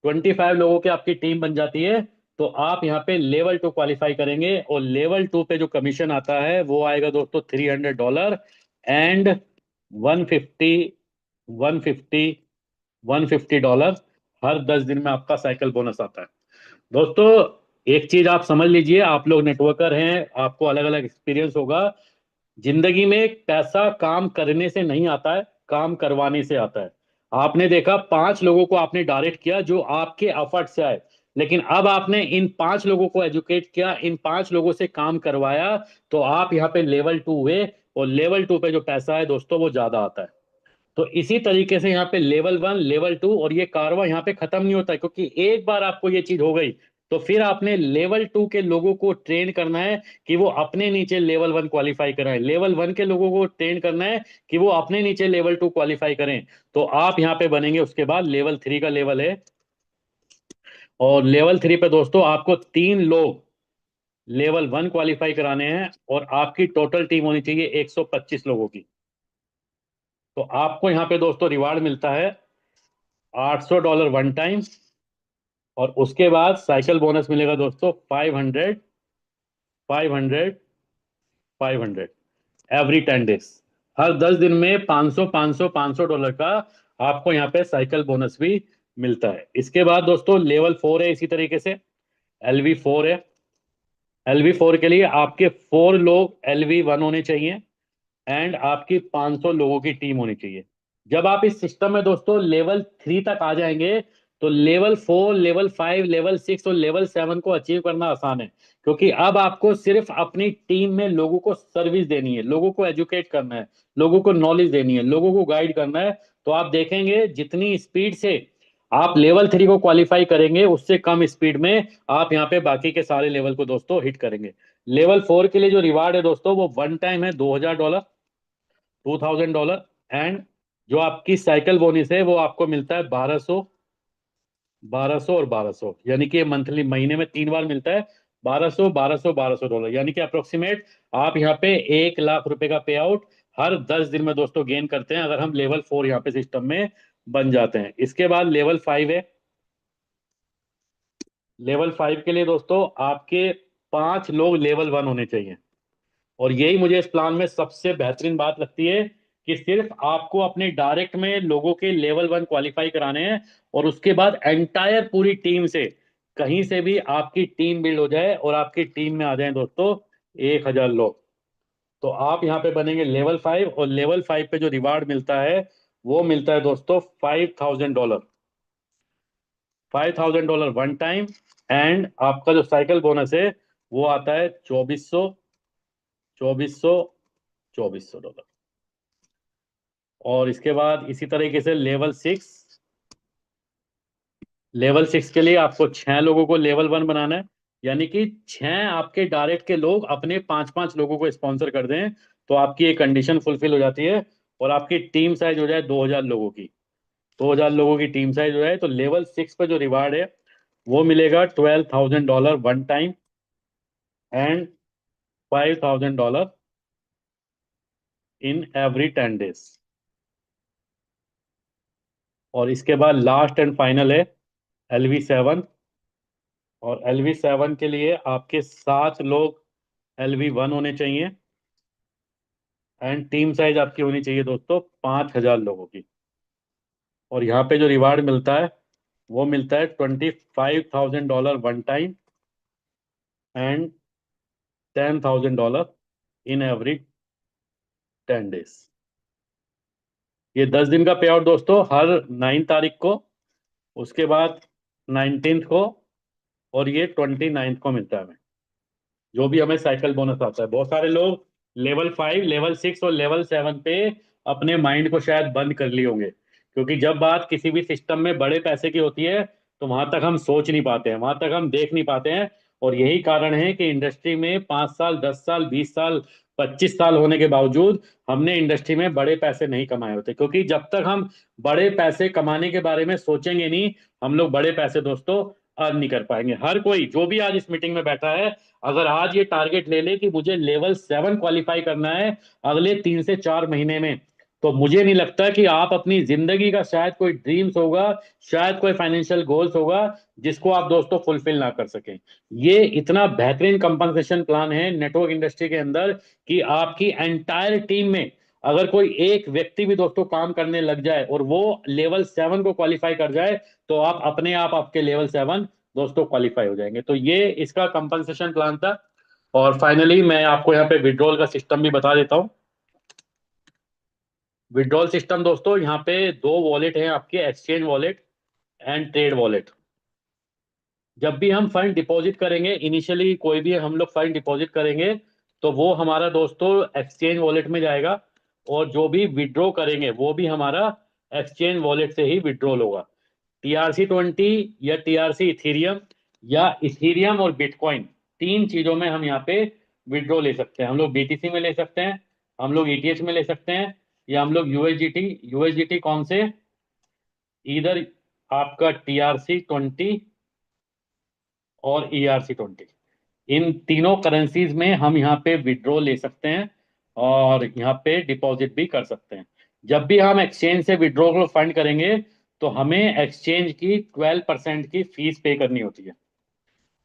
25 लोगों की आपकी टीम बन जाती है तो आप यहाँ पे लेवल 2 क्वालिफाई करेंगे। और लेवल 2 पे जो कमीशन आता है वो आएगा दोस्तों $300 एंड 150 150 $150 हर 10 दिन में आपका साइकिल बोनस आता है। दोस्तों एक चीज आप समझ लीजिए, आप लोग नेटवर्कर हैं, आपको अलग अलग एक्सपीरियंस होगा। जिंदगी में पैसा काम करने से नहीं आता है, काम करवाने से आता है। आपने देखा 5 लोगों को आपने डायरेक्ट किया जो आपके एफर्ट से आए, लेकिन अब आपने इन 5 लोगों को एजुकेट किया, इन 5 लोगों से काम करवाया, तो आप यहाँ पे लेवल 2 हुए। और लेवल 2 पे जो पैसा है दोस्तों वो ज्यादा आता है। तो इसी तरीके से यहाँ पे लेवल 1 लेवल 2 और ये कारवा यहाँ पे खत्म नहीं होता है, क्योंकि एक बार आपको ये चीज हो गई तो फिर आपने लेवल 2 के लोगों को ट्रेन करना है कि वो अपने नीचे लेवल 1 क्वालिफाई कराएं। लेवल 1 के लोगों को ट्रेन करना है कि वो अपने नीचे लेवल 2 क्वालिफाई करें। तो आप यहाँ पे बनेंगे। उसके बाद लेवल 3 का लेवल है, और लेवल 3 पे दोस्तों आपको 3 लोग लेवल 1 क्वालिफाई कराने हैं और आपकी टोटल टीम होनी चाहिए 125 लोगों की। तो आपको यहाँ पे दोस्तों रिवार्ड मिलता है $800 वन टाइम, और उसके बाद साइकिल बोनस मिलेगा दोस्तों 500 500 500 एवरी 10 डेज। हर 10 दिन में 500 500 $500 का आपको यहाँ पे साइकिल बोनस भी मिलता है। इसके बाद दोस्तों लेवल 4 है, इसी तरीके से LV4 है। LV4 के लिए आपके 4 लोग LV1 होने चाहिए एंड आपकी 500 लोगों की टीम होनी चाहिए। जब आप इस सिस्टम में दोस्तों लेवल 3 तक आ जाएंगे तो लेवल 4 लेवल 5 लेवल 6 और लेवल 7 को अचीव करना आसान है, क्योंकि अब आपको सिर्फ अपनी टीम में लोगों को सर्विस देनी है, लोगों को एजुकेट करना है, लोगों को नॉलेज देनी है, लोगों को गाइड करना है। तो आप देखेंगे जितनी स्पीड से आप लेवल 3 को क्वालिफाई करेंगे उससे कम स्पीड में आप यहाँ पे बाकी के सारे लेवल को दोस्तों हिट करेंगे। लेवल 4 के लिए जो रिवार्ड है दोस्तों वो वन टाइम है $2000 $2000। एंड जो आपकी साइकिल बोनस है वो आपको मिलता है 1200 1200 और 1200, यानी कि मंथली महीने में 3 बार मिलता है। 1200 1200 $1200, यानी कि अप्रोक्सीमेट आप यहाँ पे 1 लाख रुपए का पे आउट हर 10 दिन में दोस्तों गेन करते हैं, अगर हम लेवल 4 यहाँ पे सिस्टम में बन जाते हैं। इसके बाद लेवल 5 है। लेवल 5 के लिए दोस्तों आपके 5 लोग लेवल 1 होने चाहिए। और यही मुझे इस प्लान में सबसे बेहतरीन बात लगती है कि सिर्फ आपको अपने डायरेक्ट में लोगों के लेवल 1 क्वालिफाई कराने हैं, और उसके बाद एंटायर पूरी टीम से कहीं से भी आपकी टीम बिल्ड हो जाए और आपकी टीम में आ जाए दोस्तों 1000 लोग। तो आप यहाँ पे बनेंगे लेवल 5, और लेवल 5 पे जो रिवार्ड मिलता है वो मिलता है दोस्तों $5000 $5000 वन टाइम। एंड आपका जो साइकिल बोनस है वो आता है 2400 $2400। और इसके बाद इसी तरीके से लेवल 6 के लिए आपको 6 लोगों को लेवल 1 बनाना है, यानी कि 6 आपके डायरेक्ट के लोग अपने 5-5 लोगों को स्पॉन्सर कर दें तो आपकी एक कंडीशन फुलफिल हो जाती है और आपकी टीम साइज हो जाए 2000 लोगों की। 2000 लोगों की टीम साइज हो जाए तो लेवल 6 पे जो रिवार्ड है वो मिलेगा $12000 one time and $5000 in every 10 days. और इसके बाद लास्ट एंड फाइनल है LV7। और LV7 के लिए आपके 7 लोग LV1 होने चाहिए एंड टीम साइज आपकी होनी चाहिए दोस्तों 5000 लोगों की। और यहाँ पे जो रिवार्ड मिलता है वो मिलता है $25000 one time and $10000 in every 10 days. ये 10 दिन का पे आउट दोस्तों हर 9 तारीख को, उसके बाद 19 को, और ये 29 को मिलता है हमें, जो भी हमें साइकिल बोनस आता है। बहुत सारे लोग लेवल 5 लेवल 6 और लेवल 7 पे अपने माइंड को शायद बंद कर लिए होंगे, क्योंकि जब बात किसी भी सिस्टम में बड़े पैसे की होती है तो वहां तक हम सोच नहीं पाते हैं, वहां तक हम देख नहीं पाते हैं। और यही कारण है कि इंडस्ट्री में 5 साल, 10 साल, 20 साल, 25 साल होने के बावजूद हमने इंडस्ट्री में बड़े पैसे नहीं कमाए होते, क्योंकि जब तक हम बड़े पैसे कमाने के बारे में सोचेंगे नहीं, हम लोग बड़े पैसे दोस्तों अर्न नहीं कर पाएंगे। हर कोई जो भी आज इस मीटिंग में बैठा है, अगर आज ये टारगेट ले ले कि मुझे लेवल 7 क्वालिफाई करना है अगले 3 से 4 महीने में, तो मुझे नहीं लगता कि आप अपनी जिंदगी का शायद कोई ड्रीम्स होगा, शायद कोई फाइनेंशियल गोल्स होगा जिसको आप दोस्तों फुलफिल ना कर सकें। ये इतना बेहतरीन कंपनसेशन प्लान है नेटवर्क इंडस्ट्री के अंदर कि आपकी एंटायर टीम में अगर कोई एक व्यक्ति भी दोस्तों काम करने लग जाए और वो लेवल 7 को क्वालिफाई कर जाए, तो आप अपने आप आपके लेवल 7 दोस्तों क्वालिफाई हो जाएंगे। तो ये इसका कंपनसेशन प्लान था। और फाइनली मैं आपको यहाँ पे विड्रॉल का सिस्टम भी बता देता हूँ। विड्रॉल सिस्टम दोस्तों, यहाँ पे 2 वॉलेट हैं आपके, exchange wallet and trade wallet. जब भी हम फंड डिपॉजिट करेंगे, इनिशियली कोई भी हम लोग फंड डिपॉजिट करेंगे, तो वो हमारा दोस्तों एक्सचेंज वॉलेट में जाएगा, और जो भी विड्रॉ करेंगे वो भी हमारा एक्सचेंज वॉलेट से ही विड्रॉल होगा। TRC20 या TRC इथीरियम या इथीरियम और बिटकॉइन, 3 चीजों में हम यहाँ पे विड्रॉ ले सकते हैं। हम लोग BTC में ले सकते हैं, हम लोग ETH में ले सकते हैं, या हम लोग USDT कौन से, इधर आपका TRC20 और ERC20, इन तीनों करेंसीज में हम यहाँ पे विड्रॉ ले सकते हैं और यहाँ पे डिपॉजिट भी कर सकते हैं। जब भी हम एक्सचेंज से विड्रॉ फंड करेंगे, तो हमें एक्सचेंज की 12% की फीस पे करनी होती है।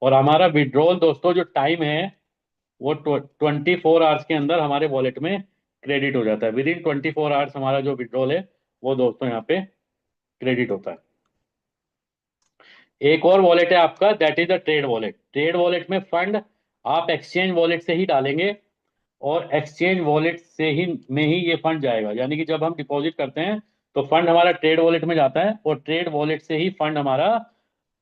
और हमारा विड्रॉल दोस्तों जो टाइम है, वो 24 आवर्स के अंदर हमारे वॉलेट में क्रेडिट हो जाता है। विद इन 24 आवर्स हमारा जो विड्रॉल है वो दोस्तों यहाँ पे क्रेडिट होता है। एक और वॉलेट है आपका, that is the trade wallet. Trade wallet में फंड आप एक्सचेंज वॉलेट से ही डालेंगे, और एक्सचेंज वॉलेट से ही में ही ये फंड जाएगा। यानी कि जब हम डिपॉजिट करते हैं तो फंड हमारा ट्रेड वॉलेट में जाता है, और ट्रेड वॉलेट से ही फंड हमारा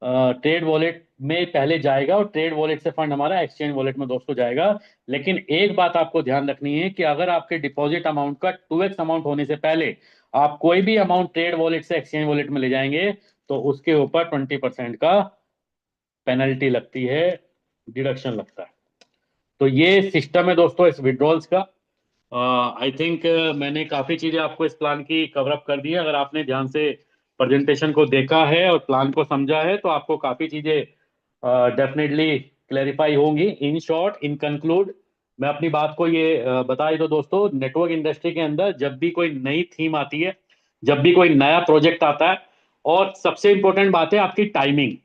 ट्रेड वॉलेट में पहले जाएगा, और ट्रेड वॉलेट से फंड हमारा एक्सचेंज वॉलेट में दोस्तों जाएगा। लेकिन एक बात आपको ध्यान रखनी है कि अगर आपके डिपॉजिट अमाउंट का 2x अमाउंट होने से पहले आप कोई भी अमाउंट ट्रेड वॉलेट से एक्सचेंज वॉलेट में ले जाएंगे, तो उसके ऊपर 20% का पेनल्टी लगती है, डिडक्शन लगता है। तो ये सिस्टम है दोस्तों इस विड्रॉल्स का। आई थिंक मैंने काफी चीजें आपको इस प्लान की कवर अप कर दी है। अगर आपने ध्यान से प्रेजेंटेशन को देखा है और प्लान को समझा है, तो आपको काफी चीजें डेफिनेटली क्लैरिफाई होंगी। इन शॉर्ट, इन कंक्लूड, मैं अपनी बात को ये बता ही दो दोस्तों, नेटवर्क इंडस्ट्री के अंदर जब भी कोई नई थीम आती है, जब भी कोई नया प्रोजेक्ट आता है, और सबसे इंपॉर्टेंट बात है आपकी टाइमिंग।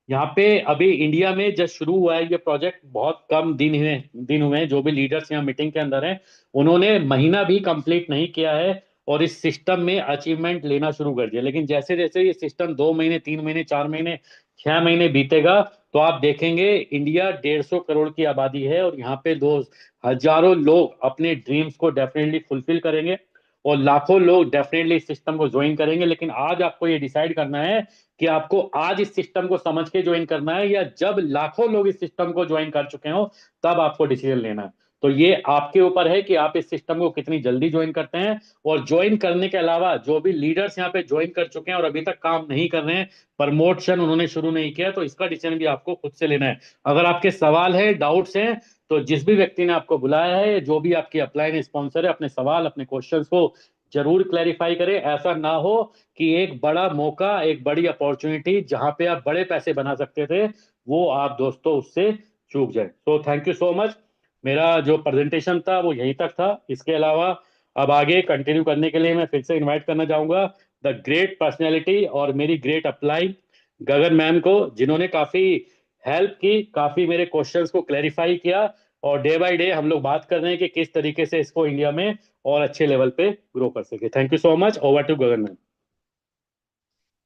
यहाँ पे अभी इंडिया में जब शुरू हुआ है ये प्रोजेक्ट, बहुत कम दिन हुए हैं। जो भी लीडर्स यहाँ मीटिंग के अंदर हैं, उन्होंने महीना भी कंप्लीट नहीं किया है और इस सिस्टम में अचीवमेंट लेना शुरू कर दिया। लेकिन जैसे जैसे ये सिस्टम 2 महीने, 3 महीने, 4 महीने, 6 महीने बीतेगा, तो आप देखेंगे इंडिया 150 करोड़ की आबादी है, और यहाँ पे दो हजारों लोग अपने ड्रीम्स को डेफिनेटली फुलफिल करेंगे, और लाखों लोग डेफिनेटली इस सिस्टम को ज्वाइन करेंगे। लेकिन आज आपको ये डिसाइड करना है कि आपको आज इस सिस्टम को समझ के ज्वाइन करना है, या जब लाखों लोग इस सिस्टम को ज्वाइन कर चुके हो तब आपको डिसीजन लेना है। तो ये आपके ऊपर है कि आप इस सिस्टम को कितनी जल्दी ज्वाइन करते हैं। और ज्वाइन करने के अलावा जो भी लीडर्स यहाँ पे ज्वाइन कर चुके हैं और अभी तक काम नहीं कर रहे हैं, प्रमोशन उन्होंने शुरू नहीं किया, तो इसका डिसीजन भी आपको खुद से लेना है। अगर आपके सवाल है, डाउट्स हैं, तो जिस भी व्यक्ति ने आपको बुलाया है, जो भी आपकी अपलाइन स्पॉन्सर है, अपने सवाल, अपने क्वेश्चंस को जरूर क्लैरिफाई करें। ऐसा ना हो कि एक बड़ा मौका, एक बड़ी अपॉर्चुनिटी जहां पे आप बड़े पैसे बना सकते थे, वो आप दोस्तों उससे चूक जाए। सो थैंक यू सो मच। मेरा जो प्रेजेंटेशन था वो यहीं तक था। इसके अलावा अब आगे कंटिन्यू करने के लिए मैं फिर से इनवाइट करना चाहूंगा द ग्रेट पर्सनैलिटी और मेरी ग्रेट अपलाइन गगन मैम को, जिन्होंने काफी हेल्प की, काफी मेरे क्वेश्चंस को क्लैरिफाई किया, और डे बाय डे हम लोग बात कर रहे हैं कि किस तरीके से इसको इंडिया में और अच्छे लेवल पे ग्रो कर सके। Thank you so much. Over to Gagan ma'am.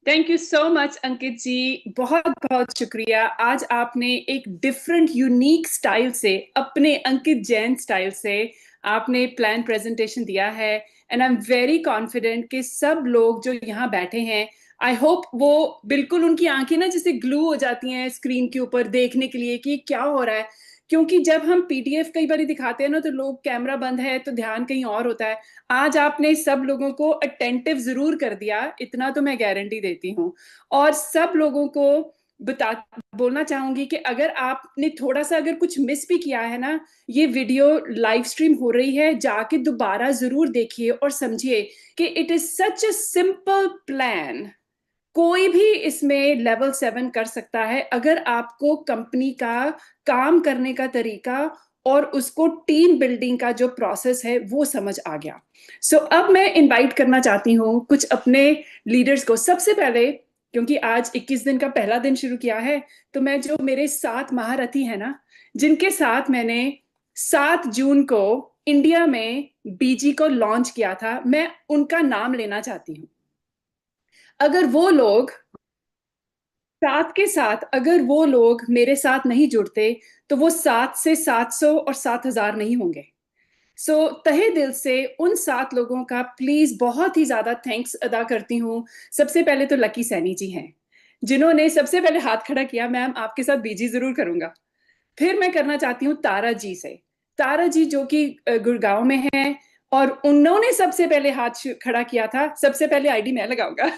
Thank you so much Ankit ji, बहुत बहुत शुक्रिया। आज आपने एक डिफरेंट यूनिक स्टाइल से, अपने अंकित जैन स्टाइल से आपने प्लान प्रेजेंटेशन दिया है, and I am very confident कि सब लोग जो यहाँ बैठे हैं, आई होप वो बिल्कुल उनकी आंखें ना जैसे ग्लू हो जाती हैं स्क्रीन के ऊपर देखने के लिए कि क्या हो रहा है, क्योंकि जब हम पीडीएफ कई बार दिखाते हैं ना तो लोग कैमरा बंद है तो ध्यान कहीं और होता है। आज आपने सब लोगों को अटेंटिव जरूर कर दिया, इतना तो मैं गारंटी देती हूँ। और सब लोगों को बता बोलना चाहूंगी कि अगर आपने थोड़ा सा अगर कुछ मिस भी किया है ना, ये वीडियो लाइव स्ट्रीम हो रही है, जाके दोबारा जरूर देखिए और समझिए कि it is such a simple plan. कोई भी इसमें लेवल 7 कर सकता है अगर आपको कंपनी का काम करने का तरीका और उसको टीम बिल्डिंग का जो प्रोसेस है वो समझ आ गया। सो अब मैं इनवाइट करना चाहती हूँ कुछ अपने लीडर्स को। सबसे पहले, क्योंकि आज 21 दिन का पहला दिन शुरू किया है, तो मैं जो मेरे 7 महारथी हैं ना, जिनके साथ मैंने 7 जून को इंडिया में बीजी को लॉन्च किया था, मैं उनका नाम लेना चाहती हूँ। अगर वो लोग साथ के साथ अगर वो लोग मेरे साथ नहीं जुड़ते तो वो 7 से 700 और 7,000 नहीं होंगे। सो तहे दिल से उन 7 लोगों का प्लीज बहुत ही ज्यादा थैंक्स अदा करती हूँ। सबसे पहले तो लकी सैनी जी हैं, जिन्होंने सबसे पहले हाथ खड़ा किया, मैम आपके साथ बीजी जरूर करूंगा। फिर मैं करना चाहती हूँ तारा जी से। तारा जी जो कि गुड़गांव में हैं, और उन्होंने सबसे पहले हाथ खड़ा किया था, सबसे पहले आईडी मैं लगाऊंगा।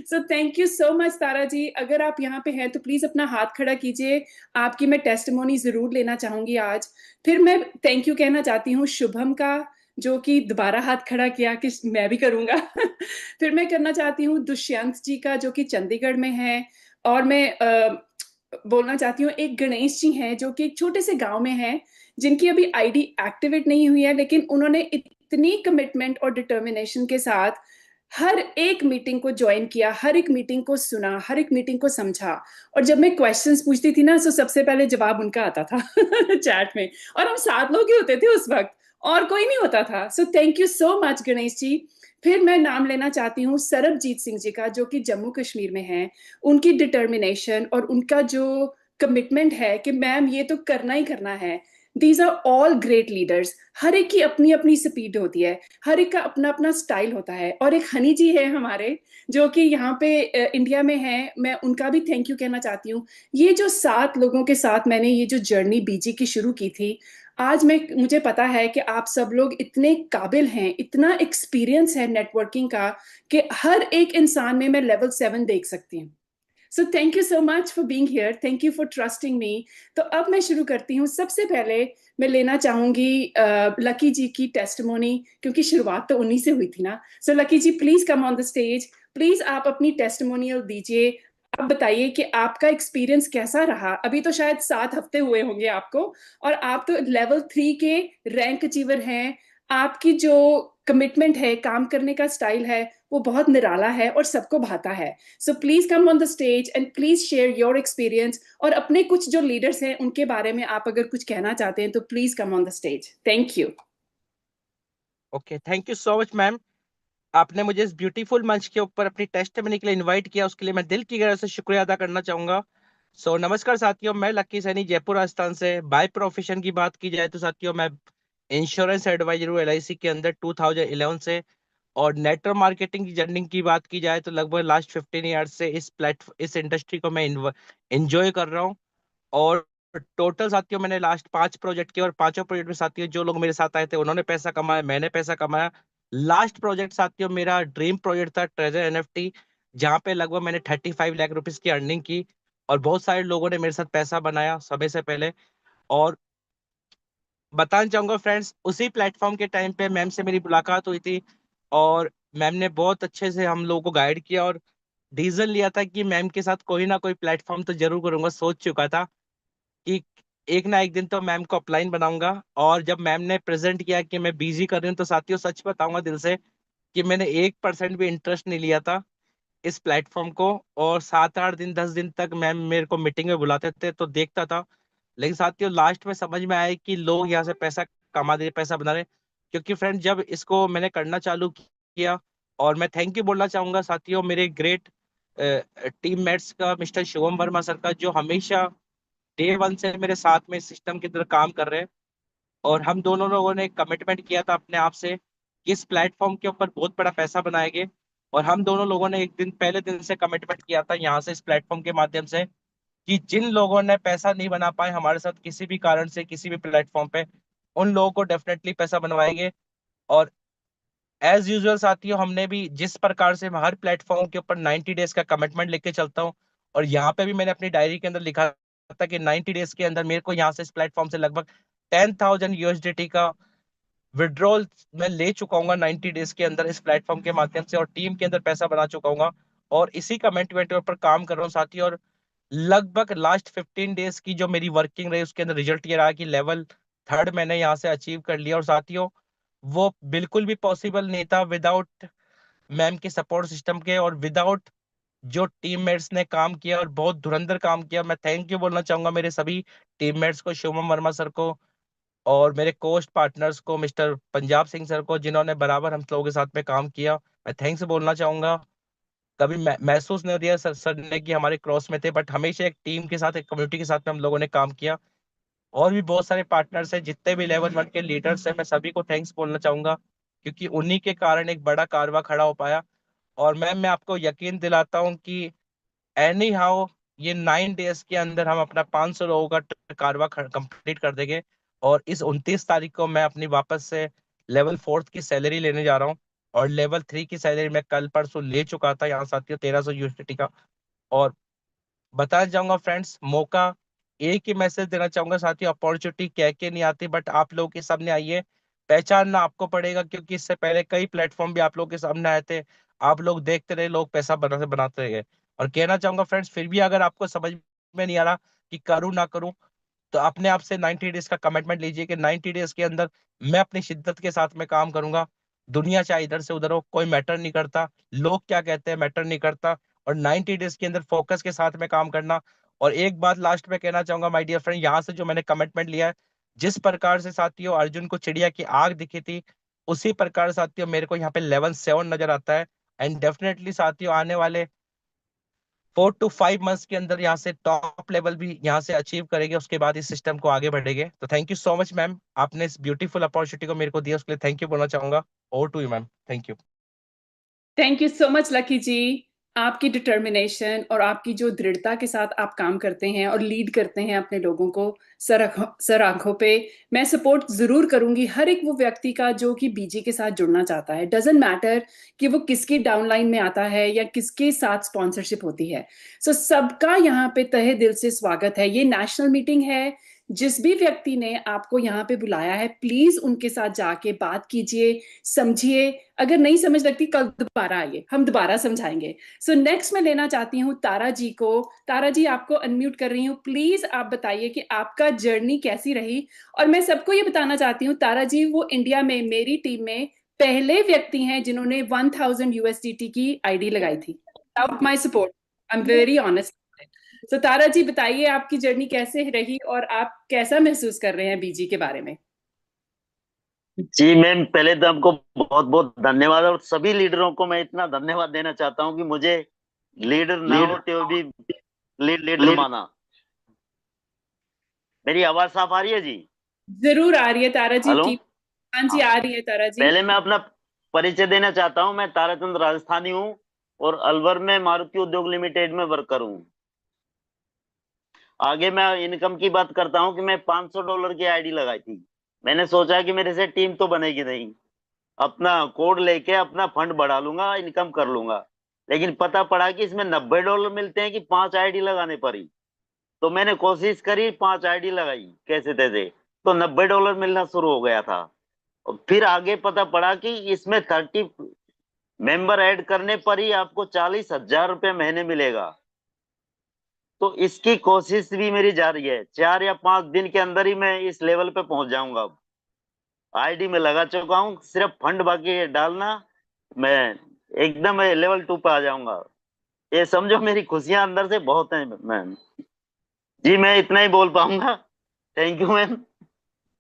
So thank you so much Tara ji. अगर आप यहाँ पे हैं तो प्लीज अपना हाथ खड़ा कीजिए, आपकी मैं टेस्टिमोनी जरूर लेना चाहूंगी आज। फिर मैं थैंक यू कहना चाहती हूँ शुभम का, जो कि दोबारा हाथ खड़ा किया कि मैं भी करूंगा। फिर मैं करना चाहती हूँ दुष्यंत जी का, जो कि चंडीगढ़ में है। और मैं बोलना चाहती हूँ एक गणेश जी हैं, जो कि एक छोटे से गांव में हैं, जिनकी अभी आईडी एक्टिवेट नहीं हुई है, लेकिन उन्होंने इतनी कमिटमेंट और डिटर्मिनेशन के साथ हर एक मीटिंग को ज्वाइन किया, हर एक मीटिंग को सुना, हर एक मीटिंग को समझा। और जब मैं क्वेश्चंस पूछती थी ना, तो सबसे पहले जवाब उनका आता था चैट में। और हम 7 लोग ही होते थे उस वक्त, और कोई नहीं होता था। So thank you so much Ganesh ji. फिर मैं नाम लेना चाहती हूँ सरबजीत सिंह जी का, जो कि जम्मू कश्मीर में है। उनकी डिटर्मिनेशन और उनका जो कमिटमेंट है कि मैम ये तो करना ही करना है। These are all great leaders. हर एक की अपनी अपनी स्पीड होती है, हर एक का अपना अपना स्टाइल होता है। और एक हनी जी है हमारे, जो कि यहाँ पे इंडिया में है, मैं उनका भी थैंक यू कहना चाहती हूँ। ये जो 7 लोगों के साथ मैंने ये जो जर्नी बीजी की शुरू की थी, आज मुझे पता है कि आप सब लोग इतने काबिल हैं, इतना एक्सपीरियंस है नेटवर्किंग का, कि हर एक इंसान में मैं लेवल 7 देख सकती हूँ। सो thank you so much for being here, thank you for trusting मी। तो अब मैं शुरू करती हूँ। सबसे पहले मैं लेना चाहूंगी लकी जी की टेस्टिमोनी, क्योंकि शुरुआत तो उन्हीं से हुई थी ना। So Lucky ji please come on the stage, please आप अपनी टेस्टिमोनियल दीजिए। आप बताइए कि आपका एक्सपीरियंस कैसा रहा। अभी तो शायद 7 हफ्ते हुए होंगे आपको, और आप तो लेवल 3 के रैंक अचीवर हैं। आपकी जो कमिटमेंट है, काम करने का स्टाइल है, वो बहुत निराला है और सबको भाता है। So please come on the stage and please share your experience. और अपने कुछ जो लीडर्स हैं उनके बारे में आप अगर कुछ कहना चाहते हैं तो please come on the stage. Thank you. Okay, thank you so much ma'am. आपने मुझे इस ब्यूटीफुल मंच के ऊपर अपनी टेस्टिमनी के लिए इनवाइट किया, उसके लिए मैं दिल की गहराई से शुक्रिया अदा करना चाहूंगा। नमस्कार साथियों, मैं लक्की सैनी जयपुर राजस्थान से। बाय प्रोफेशन की बात की जाए तो साथियों, मैं इंश्योरेंस एडवाइजर हूँ एलआईसी के अंदर 2011 से। और नेटवर्क मार्केटिंग की जर्नी की बात की जाए तो लगभग लास्ट 15 ईयर्स से इस इंडस्ट्री को मैं एंजॉय कर रहा हूँ। और टोटल साथियों मैंने लास्ट 5 प्रोजेक्ट किए, और पांचों प्रोजेक्ट में साथियों जो लोग मेरे साथ आए थे उन्होंने पैसा कमाया, मैंने पैसा कमाया। लास्ट प्रोजेक्ट साथियों मेरा ड्रीम प्रोजेक्ट था ट्रेजर एनएफटी, जहां पे लगभग मैंने 35 लाख रुपीज की अर्निंग की, और बहुत सारे लोगों ने मेरे साथ पैसा बनाया समय से पहले। और बताना चाहूंगा फ्रेंड्स, उसी प्लेटफॉर्म के टाइम पे मैम से मेरी मुलाकात हुई थी, और मैम ने बहुत अच्छे से हम लोगों को गाइड किया, और डिसीजन लिया था कि मैम के साथ कोई ना कोई प्लेटफॉर्म तो जरूर करूंगा। सोच चुका था कि एक ना एक दिन तो मैम को अपलाइन बनाऊंगा। और जब मैम ने प्रेजेंट किया कि मैं बिजी कर रही हूँ, तो साथियों सच बताऊंगा दिल से कि मैंने 1% भी इंटरेस्ट नहीं लिया था इस प्लेटफॉर्म को। और 7 8 दिन 10 दिन तक मैम मेरे को मीटिंग में बुलाते थे तो देखता था, लेकिन साथियों लास्ट में समझ में आया कि लोग यहाँ से पैसा कमा दे, पैसा बना रहे। क्योंकि फ्रेंड जब इसको मैंने करना चालू किया, और मैं थैंक यू बोलना चाहूंगा साथियों मेरे ग्रेट टीम मेट्स का, मिस्टर शिवम वर्मा सर का, जो हमेशा डे 1 से मेरे साथ में सिस्टम की तरह काम कर रहे हैं। और हम दोनों लोगों ने कमिटमेंट किया था अपने आप से कि इस प्लेटफॉर्म के ऊपर बहुत बड़ा पैसा बनाएंगे। और हम दोनों लोगों ने एक दिन पहले दिन से कमिटमेंट किया था यहाँ से, इस प्लेटफॉर्म के माध्यम से, कि जिन लोगों ने पैसा नहीं बना पाए हमारे साथ किसी भी कारण से किसी भी प्लेटफॉर्म पे, उन लोगों को डेफिनेटली पैसा बनवाएंगे। और एज यूजुअल साथियों, हमने भी जिस प्रकार से मैं हर प्लेटफॉर्म के ऊपर 90 डेज का कमिटमेंट लेके चलता हूँ, और यहाँ पे भी मैंने अपनी डायरी के अंदर लिखा था कि 90 डेज के अंदर मेरे को यहाँ से इस प्लेटफॉर्म से लगभग 10,000 यूएसडीटी का विड्रॉल मैं ले चुका हूँ 90 डेज के अंदर इस प्लेटफॉर्म के माध्यम से, और टीम के अंदर पैसा बना चुका हूँ। और इसी कमिटमेंट के ऊपर काम कर रहा हूँ साथियों। और लगभग लास्ट 15 डेज की जो मेरी वर्किंग रही उसके अंदर रिजल्ट ये रहा कि लेवल 3 मैंने यहाँ से अचीव कर लिया। और साथियों, वो बिल्कुल भी पॉसिबल नहीं था विदाउट मैम के सपोर्ट सिस्टम के, और विदाउट जो टीममेट्स ने काम किया और बहुत धुरंधर काम किया। मैं थैंक यू बोलना चाहूंगा मेरे सभी टीममेट्स को, शिवम वर्मा सर को, और मेरे कोस्ट पार्टनर्स को, मिस्टर पंजाब सिंह सर को, जिन्होंने बराबर हम लोगों के साथ में काम किया। मैं थैंक्स बोलना चाहूंगा। कभी महसूस नहीं दिया सर ने कि हमारे क्रॉस में थे, बट हमेशा एक टीम के साथ, एक कम्युनिटी के साथ में हम लोगों ने काम किया। और भी बहुत सारे पार्टनर्स हैं, जितने भी लेवल 1 के लीडर्स हैं, मैं सभी को थैंक्स बोलना चाहूंगा, क्योंकि उन्हीं के कारण एक बड़ा कारवा खड़ा हो पाया। और मैम, मैं आपको यकीन दिलाता हूँ कि एनी हाउ ये 9 डेज के अंदर हम अपना 500 लोगों का कारवा कंप्लीट कर देंगे। और इस 29 तारीख को मैं अपनी वापस से लेवल 4 की सैलरी लेने जा रहा हूँ। और लेवल 3 की सैलरी मैं कल परसों ले चुका था यहाँ साथियों, 1300 यूएसडीटी का। और बताना चाहूंगा फ्रेंड्स, मौका एक ही मैसेज देना चाहूंगा साथियों, अपॉर्चुनिटी कह के नहीं आती, बट आप लोगों के सामने आई है, पहचानना आपको पड़ेगा। क्योंकि इससे पहले कई प्लेटफॉर्म भी आप लोगों के सामने आए थे, आप लोग देखते रहे, लोग पैसा बनाते बनाते गए। और कहना चाहूंगा फ्रेंड्स, फिर भी अगर आपको समझ में नहीं आ रहा कि करूँ ना करूँ, तो अपने आप से 90 डेज का कमिटमेंट लीजिए कि 90 डेज के अंदर मैं अपनी शिद्दत के साथ में काम करूंगा। दुनिया चाहे इधर से उधर हो, कोई मैटर नहीं करता, लोग क्या कहते हैं मैटर नहीं करता। और 90 डेज के अंदर फोकस के साथ में काम करना। और एक बात लास्ट में कहना चाहूंगा माय डियर फ्रेंड, यहाँ से जो मैंने कमिटमेंट लिया है, जिस प्रकार से साथियों अर्जुन को चिड़िया की आग दिखी थी, उसी प्रकार साथियों मेरे को यहाँ पे लेवल 7 नजर आता है। एंड डेफिनेटली साथियों, आने वाले 4 to 5 मंथ्स के अंदर यहाँ से टॉप लेवल भी यहाँ से अचीव करेंगे। उसके बाद इस सिस्टम को आगे बढ़ेंगे। तो thank you so much ma'am, आपने इस ब्यूटीफुल अपॉर्चुनिटी को मेरे को दिया, उसके लिए थैंक यू बोलना चाहूंगा। Over to you ma'am, thank you. Thank you so much Lucky ji. आपकी डिटर्मिनेशन और आपकी जो दृढ़ता के साथ आप काम करते हैं और लीड करते हैं अपने लोगों को सर आंखों पे, मैं सपोर्ट जरूर करूंगी हर एक वो व्यक्ति का जो कि बीजी के साथ जुड़ना चाहता है। डजेंट मैटर कि वो किसकी डाउनलाइन में आता है या किसके साथ स्पॉन्सरशिप होती है। सो सबका यहाँ पे तहे दिल से स्वागत है। ये नेशनल मीटिंग है। जिस भी व्यक्ति ने आपको यहाँ पे बुलाया है, प्लीज उनके साथ जाके बात कीजिए, समझिए। अगर नहीं समझ लगती, कल दोबारा आइए, हम दोबारा समझाएंगे। सो नेक्स्ट मैं लेना चाहती हूँ तारा जी को। तारा जी, आपको अनम्यूट कर रही हूँ, प्लीज आप बताइए कि आपका जर्नी कैसी रही। और मैं सबको ये बताना चाहती हूँ, तारा जी वो इंडिया में मेरी टीम में पहले व्यक्ति हैं जिन्होंने 1000 यूएसडीटी की आईडी लगाई थी। Without my support, I am very honest. तो तारा जी बताइए आपकी जर्नी कैसे रही और आप कैसा महसूस कर रहे हैं बीजी के बारे में। जी मैम, पहले तो आपको बहुत बहुत धन्यवाद। और सभी लीडरों को मैं इतना धन्यवाद देना चाहता हूं कि मुझे लीडर ना होते हुए भी लीडर माना। मेरी आवाज साफ आ रही है जी? जरूर आ रही है तारा जी हेलो। की। हाँ जी, आ रही है तारा जी। पहले मैं अपना परिचय देना चाहता हूं। मैं ताराचंद राजस्थानी हूं और अलवर में मारुति उद्योग लिमिटेड में वर्कर हूं। आगे मैं इनकम की बात करता हूं कि मैं $500 की आईडी लगाई थी। मैंने सोचा कि मेरे से टीम तो बनेगी नहीं, अपना कोड लेके अपना फंड बढ़ा लूंगा, इनकम कर लूंगा। लेकिन पता पड़ा कि इसमें $90 मिलते हैं कि 5 आईडी लगाने पर ही। तो मैंने कोशिश करी, 5 आईडी लगाई कैसे तैसे, तो $90 मिलना शुरू हो गया था। और फिर आगे पता पड़ा कि इसमें 30 मेंबर ऐड करने पर ही आपको 40,000 रुपये महीने मिलेगा। तो इसकी कोशिश भी मेरी जारी है। 4 या 5 दिन के अंदर ही मैं इस लेवल पे पहुंच जाऊंगा। अब आईडी में लगा चुका हूँ, सिर्फ फंड बाकी है डालना, मैं एकदम लेवल 2 पे आ जाऊंगा। ये समझो मेरी खुशियां अंदर से बहुत हैं मैम। जी मैं इतना ही बोल पाऊंगा। Thank you ma'am.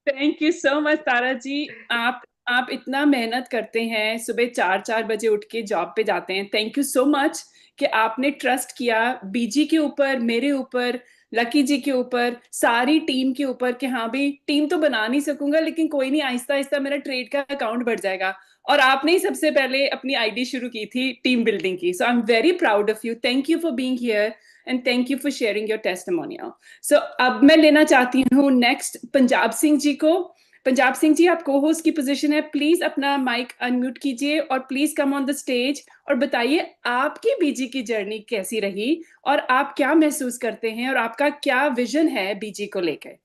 Thank you so much Tara ji. आप इतना मेहनत करते हैं, सुबह 4 4 बजे उठ के जॉब पे जाते हैं। थैंक यू सो मच कि आपने ट्रस्ट किया बीजी के ऊपर, मेरे ऊपर, लकी जी के ऊपर, सारी टीम के ऊपर कि हाँ भाई टीम तो बना नहीं सकूंगा लेकिन कोई नहीं, आहिस्ता आहिस्ता मेरा ट्रेड का अकाउंट बढ़ जाएगा। और आपने ही सबसे पहले अपनी आईडी शुरू की थी टीम बिल्डिंग की। So I am very proud of you, thank you for being here and thank you for sharing your testimonial. So अब मैं लेना चाहती हूँ नेक्स्ट पंजाब सिंह जी को। पंजाब सिंह जी, आप को होस्ट की पोजीशन है, प्लीज अपना माइक अनम्यूट कीजिए और please come on the stage और बताइए आपकी बीजी की जर्नी कैसी रही और आप क्या महसूस करते हैं और आपका क्या विजन है बीजी को लेकर।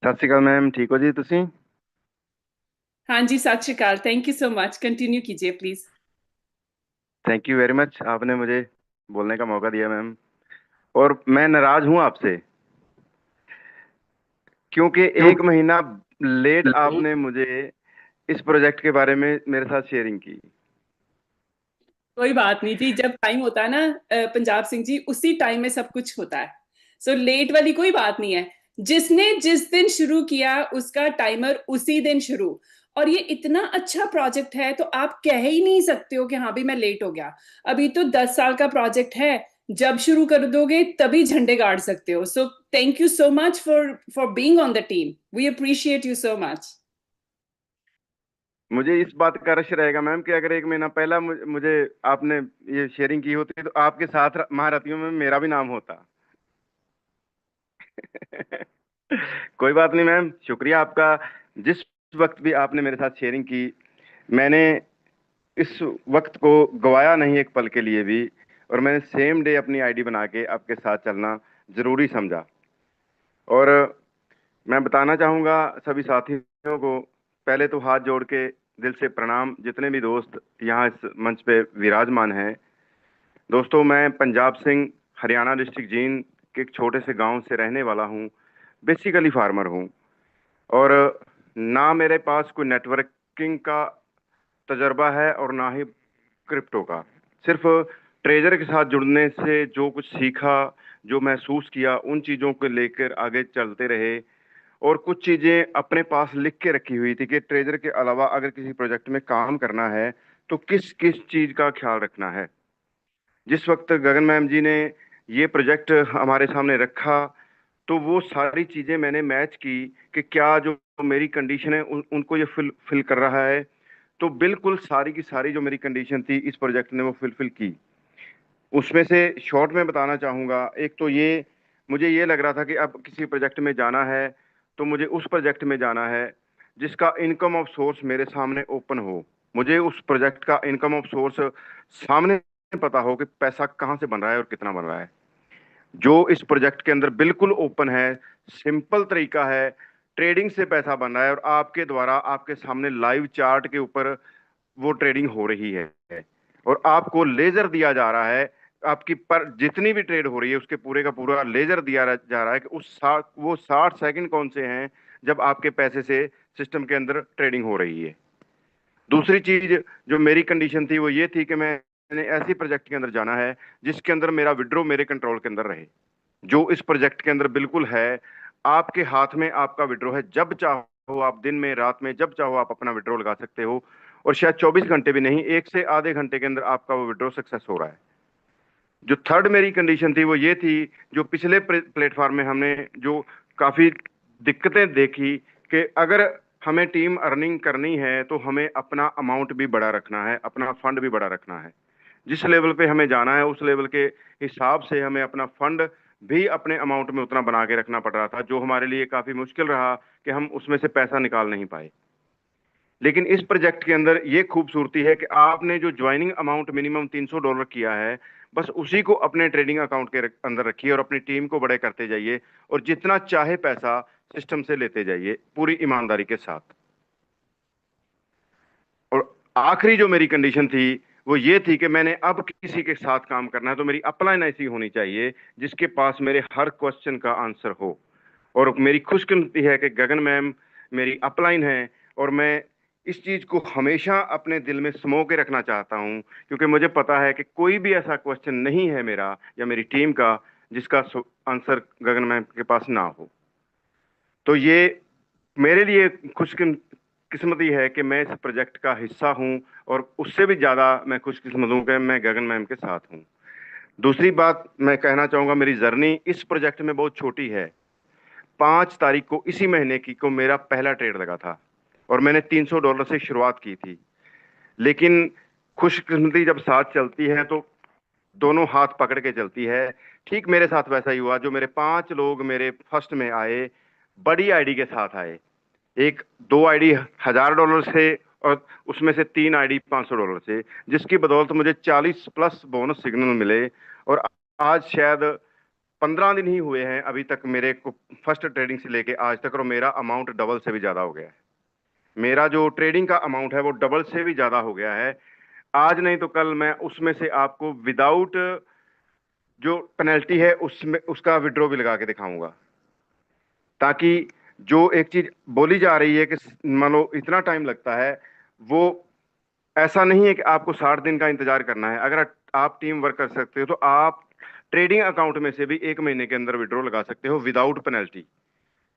सत श्री अकाल मैम, ठीक हो जी तुसी? हाँ जी, सत श्री अकाल, thank you so much, continue कीजिए please. Thank you very much, आपने मुझे बोलने का मौका दिया मैम। और मैं नाराज हूं आपसे क्योंकि एक महीना लेट आपने मुझे इस प्रोजेक्ट के बारे में मेरे साथ शेयरिंग की। कोई बात नहीं जी, जब टाइम होता है ना पंजाब सिंह जी, उसी टाइम में सब कुछ होता है। सो लेट वाली कोई बात नहीं है। जिसने जिस दिन शुरू किया उसका टाइमर उसी दिन शुरू। और ये इतना अच्छा प्रोजेक्ट है तो आप कह ही नहीं सकते हो कि हाँ भी मैं लेट हो गया। अभी तो 10 साल का प्रोजेक्ट है, जब शुरू कर दोगे तभी झंडे गाड़ सकते हो। So thank you so much for being on the team, we appreciate you so much. मुझे इस बात का रश रहेगा मैम कि अगर एक महीना पहला मुझे आपने ये शेयरिंग की होती तो आपके साथ महारथियों में मेरा भी नाम होता। कोई बात नहीं मैम, शुक्रिया आपका। जिस वक्त भी आपने मेरे साथ शेयरिंग की, मैंने इस वक्त को गवाया नहीं एक पल के लिए भी, और मैंने सेम डे अपनी आईडी बना के आपके साथ चलना जरूरी समझा। और मैं बताना चाहूँगा सभी साथियों को, पहले तो हाथ जोड़ के दिल से प्रणाम, जितने भी दोस्त यहाँ इस मंच पे विराजमान हैं। दोस्तों, मैं पंजाब सिंह, हरियाणा डिस्ट्रिक्ट जींद के एक छोटे से गांव से रहने वाला हूँ। बेसिकली फार्मर हूँ और ना मेरे पास कोई नेटवर्किंग का तजर्बा है और ना ही क्रिप्टो का। सिर्फ ट्रेजर के साथ जुड़ने से जो कुछ सीखा, जो महसूस किया, उन चीज़ों को लेकर आगे चलते रहे। और कुछ चीज़ें अपने पास लिख के रखी हुई थी कि ट्रेजर के अलावा अगर किसी प्रोजेक्ट में काम करना है तो किस किस चीज़ का ख्याल रखना है। जिस वक्त गगन मैम जी ने ये प्रोजेक्ट हमारे सामने रखा तो वो सारी चीज़ें मैंने मैच की कि क्या जो मेरी कंडीशन है उनको ये फिल कर रहा है। तो बिल्कुल सारी की सारी जो मेरी कंडीशन थी इस प्रोजेक्ट ने वो फिल की। उसमें से शॉर्ट में बताना चाहूँगा, एक तो ये मुझे ये लग रहा था कि अब किसी प्रोजेक्ट में जाना है तो मुझे उस प्रोजेक्ट में जाना है जिसका इनकम ऑफ सोर्स मेरे सामने ओपन हो। मुझे उस प्रोजेक्ट का इनकम ऑफ सोर्स सामने पता हो कि पैसा कहाँ से बन रहा है और कितना बन रहा है। जो इस प्रोजेक्ट के अंदर बिल्कुल ओपन है, सिंपल तरीका है, ट्रेडिंग से पैसा बन रहा है और आपके द्वारा आपके सामने लाइव चार्ट के ऊपर वो ट्रेडिंग हो रही है और आपको लेजर दिया जा रहा है। आपकी पर जितनी भी ट्रेड हो रही है उसके पूरे का पूरा लेजर दिया जा रहा है कि वो 60 सेकंड कौन से हैं जब आपके पैसे से सिस्टम के अंदर ट्रेडिंग हो रही है। दूसरी चीज जो मेरी कंडीशन थी वो ये थी कि मैंने ऐसी प्रोजेक्ट के अंदर जाना है जिसके अंदर मेरा विड्रॉ मेरे कंट्रोल के अंदर रहे, जो इस प्रोजेक्ट के अंदर बिल्कुल है। आपके हाथ में आपका विड्रॉ है, जब चाहो आप दिन में रात में जब चाहो आप अपना विड्रॉ लगा सकते हो और शायद 24 घंटे भी नहीं, 1 से आधे घंटे के अंदर आपका वो विड्रॉ सक्सेस हो रहा है। जो थर्ड मेरी कंडीशन थी वो ये थी, जो पिछले प्लेटफॉर्म में हमने जो काफी दिक्कतें देखी कि अगर हमें टीम अर्निंग करनी है तो हमें अपना अमाउंट भी बड़ा रखना है, अपना फंड भी बड़ा रखना है। जिस लेवल पे हमें जाना है उस लेवल के हिसाब से हमें अपना फंड भी अपने अमाउंट में उतना बना के रखना पड़ रहा था, जो हमारे लिए काफी मुश्किल रहा कि हम उसमें से पैसा निकाल नहीं पाए। लेकिन इस प्रोजेक्ट के अंदर ये खूबसूरती है कि आपने जो ज्वाइनिंग अमाउंट मिनिमम $300 किया है, बस उसी को अपने ट्रेडिंग अकाउंट के अंदर रखिए और अपनी टीम को बड़े करते जाइए और जितना चाहे पैसा सिस्टम से लेते जाइए पूरी ईमानदारी के साथ। और आखिरी जो मेरी कंडीशन थी वो ये थी कि मैंने अब किसी के साथ काम करना है तो मेरी अपलाइन ऐसी होनी चाहिए जिसके पास मेरे हर क्वेश्चन का आंसर हो। और मेरी खुशकिस्मती है कि गगन मैम मेरी अपलाइन है और मैं इस चीज को हमेशा अपने दिल में समो के रखना चाहता हूं, क्योंकि मुझे पता है कि कोई भी ऐसा क्वेश्चन नहीं है मेरा या मेरी टीम का जिसका आंसर गगन मैम के पास ना हो। तो ये मेरे लिए खुशकिस्मती है कि मैं इस प्रोजेक्ट का हिस्सा हूं और उससे भी ज्यादा मैं खुशकिस्मत हूं कि मैं गगन मैम के साथ हूं। दूसरी बात मैं कहना चाहूँगा, मेरी जर्नी इस प्रोजेक्ट में बहुत छोटी है। 5 तारीख को इसी महीने की को मेरा पहला ट्रेड लगा था और मैंने $300 से शुरुआत की थी। लेकिन खुशकिस्मती जब साथ चलती है तो दोनों हाथ पकड़ के चलती है। ठीक मेरे साथ वैसा ही हुआ। जो मेरे 5 लोग मेरे फर्स्ट में आए, बड़ी आईडी के साथ आए। 2 आईडी $1000 से और उसमें से 3 आईडी $500 से, जिसकी बदौलत मुझे 40 प्लस बोनस सिग्नल मिले। और आज शायद 15 दिन ही हुए हैं अभी तक मेरे को फर्स्ट ट्रेडिंग से लेके आज तक, और मेरा अमाउंट डबल से भी ज्यादा हो गया है। मेरा जो ट्रेडिंग का अमाउंट है वो डबल से भी ज्यादा हो गया है। आज नहीं तो कल मैं उसमें से आपको विदाउट जो पेनल्टी है उसमें उसका विड्रॉ भी लगा के दिखाऊंगा, ताकि जो एक चीज बोली जा रही है कि मान लो इतना टाइम लगता है, वो ऐसा नहीं है कि आपको 60 दिन का इंतजार करना है। अगर आप टीम वर्क कर सकते हो तो आप ट्रेडिंग अकाउंट में से भी 1 महीने के अंदर विड्रॉ लगा सकते हो विदाउट पेनल्टी।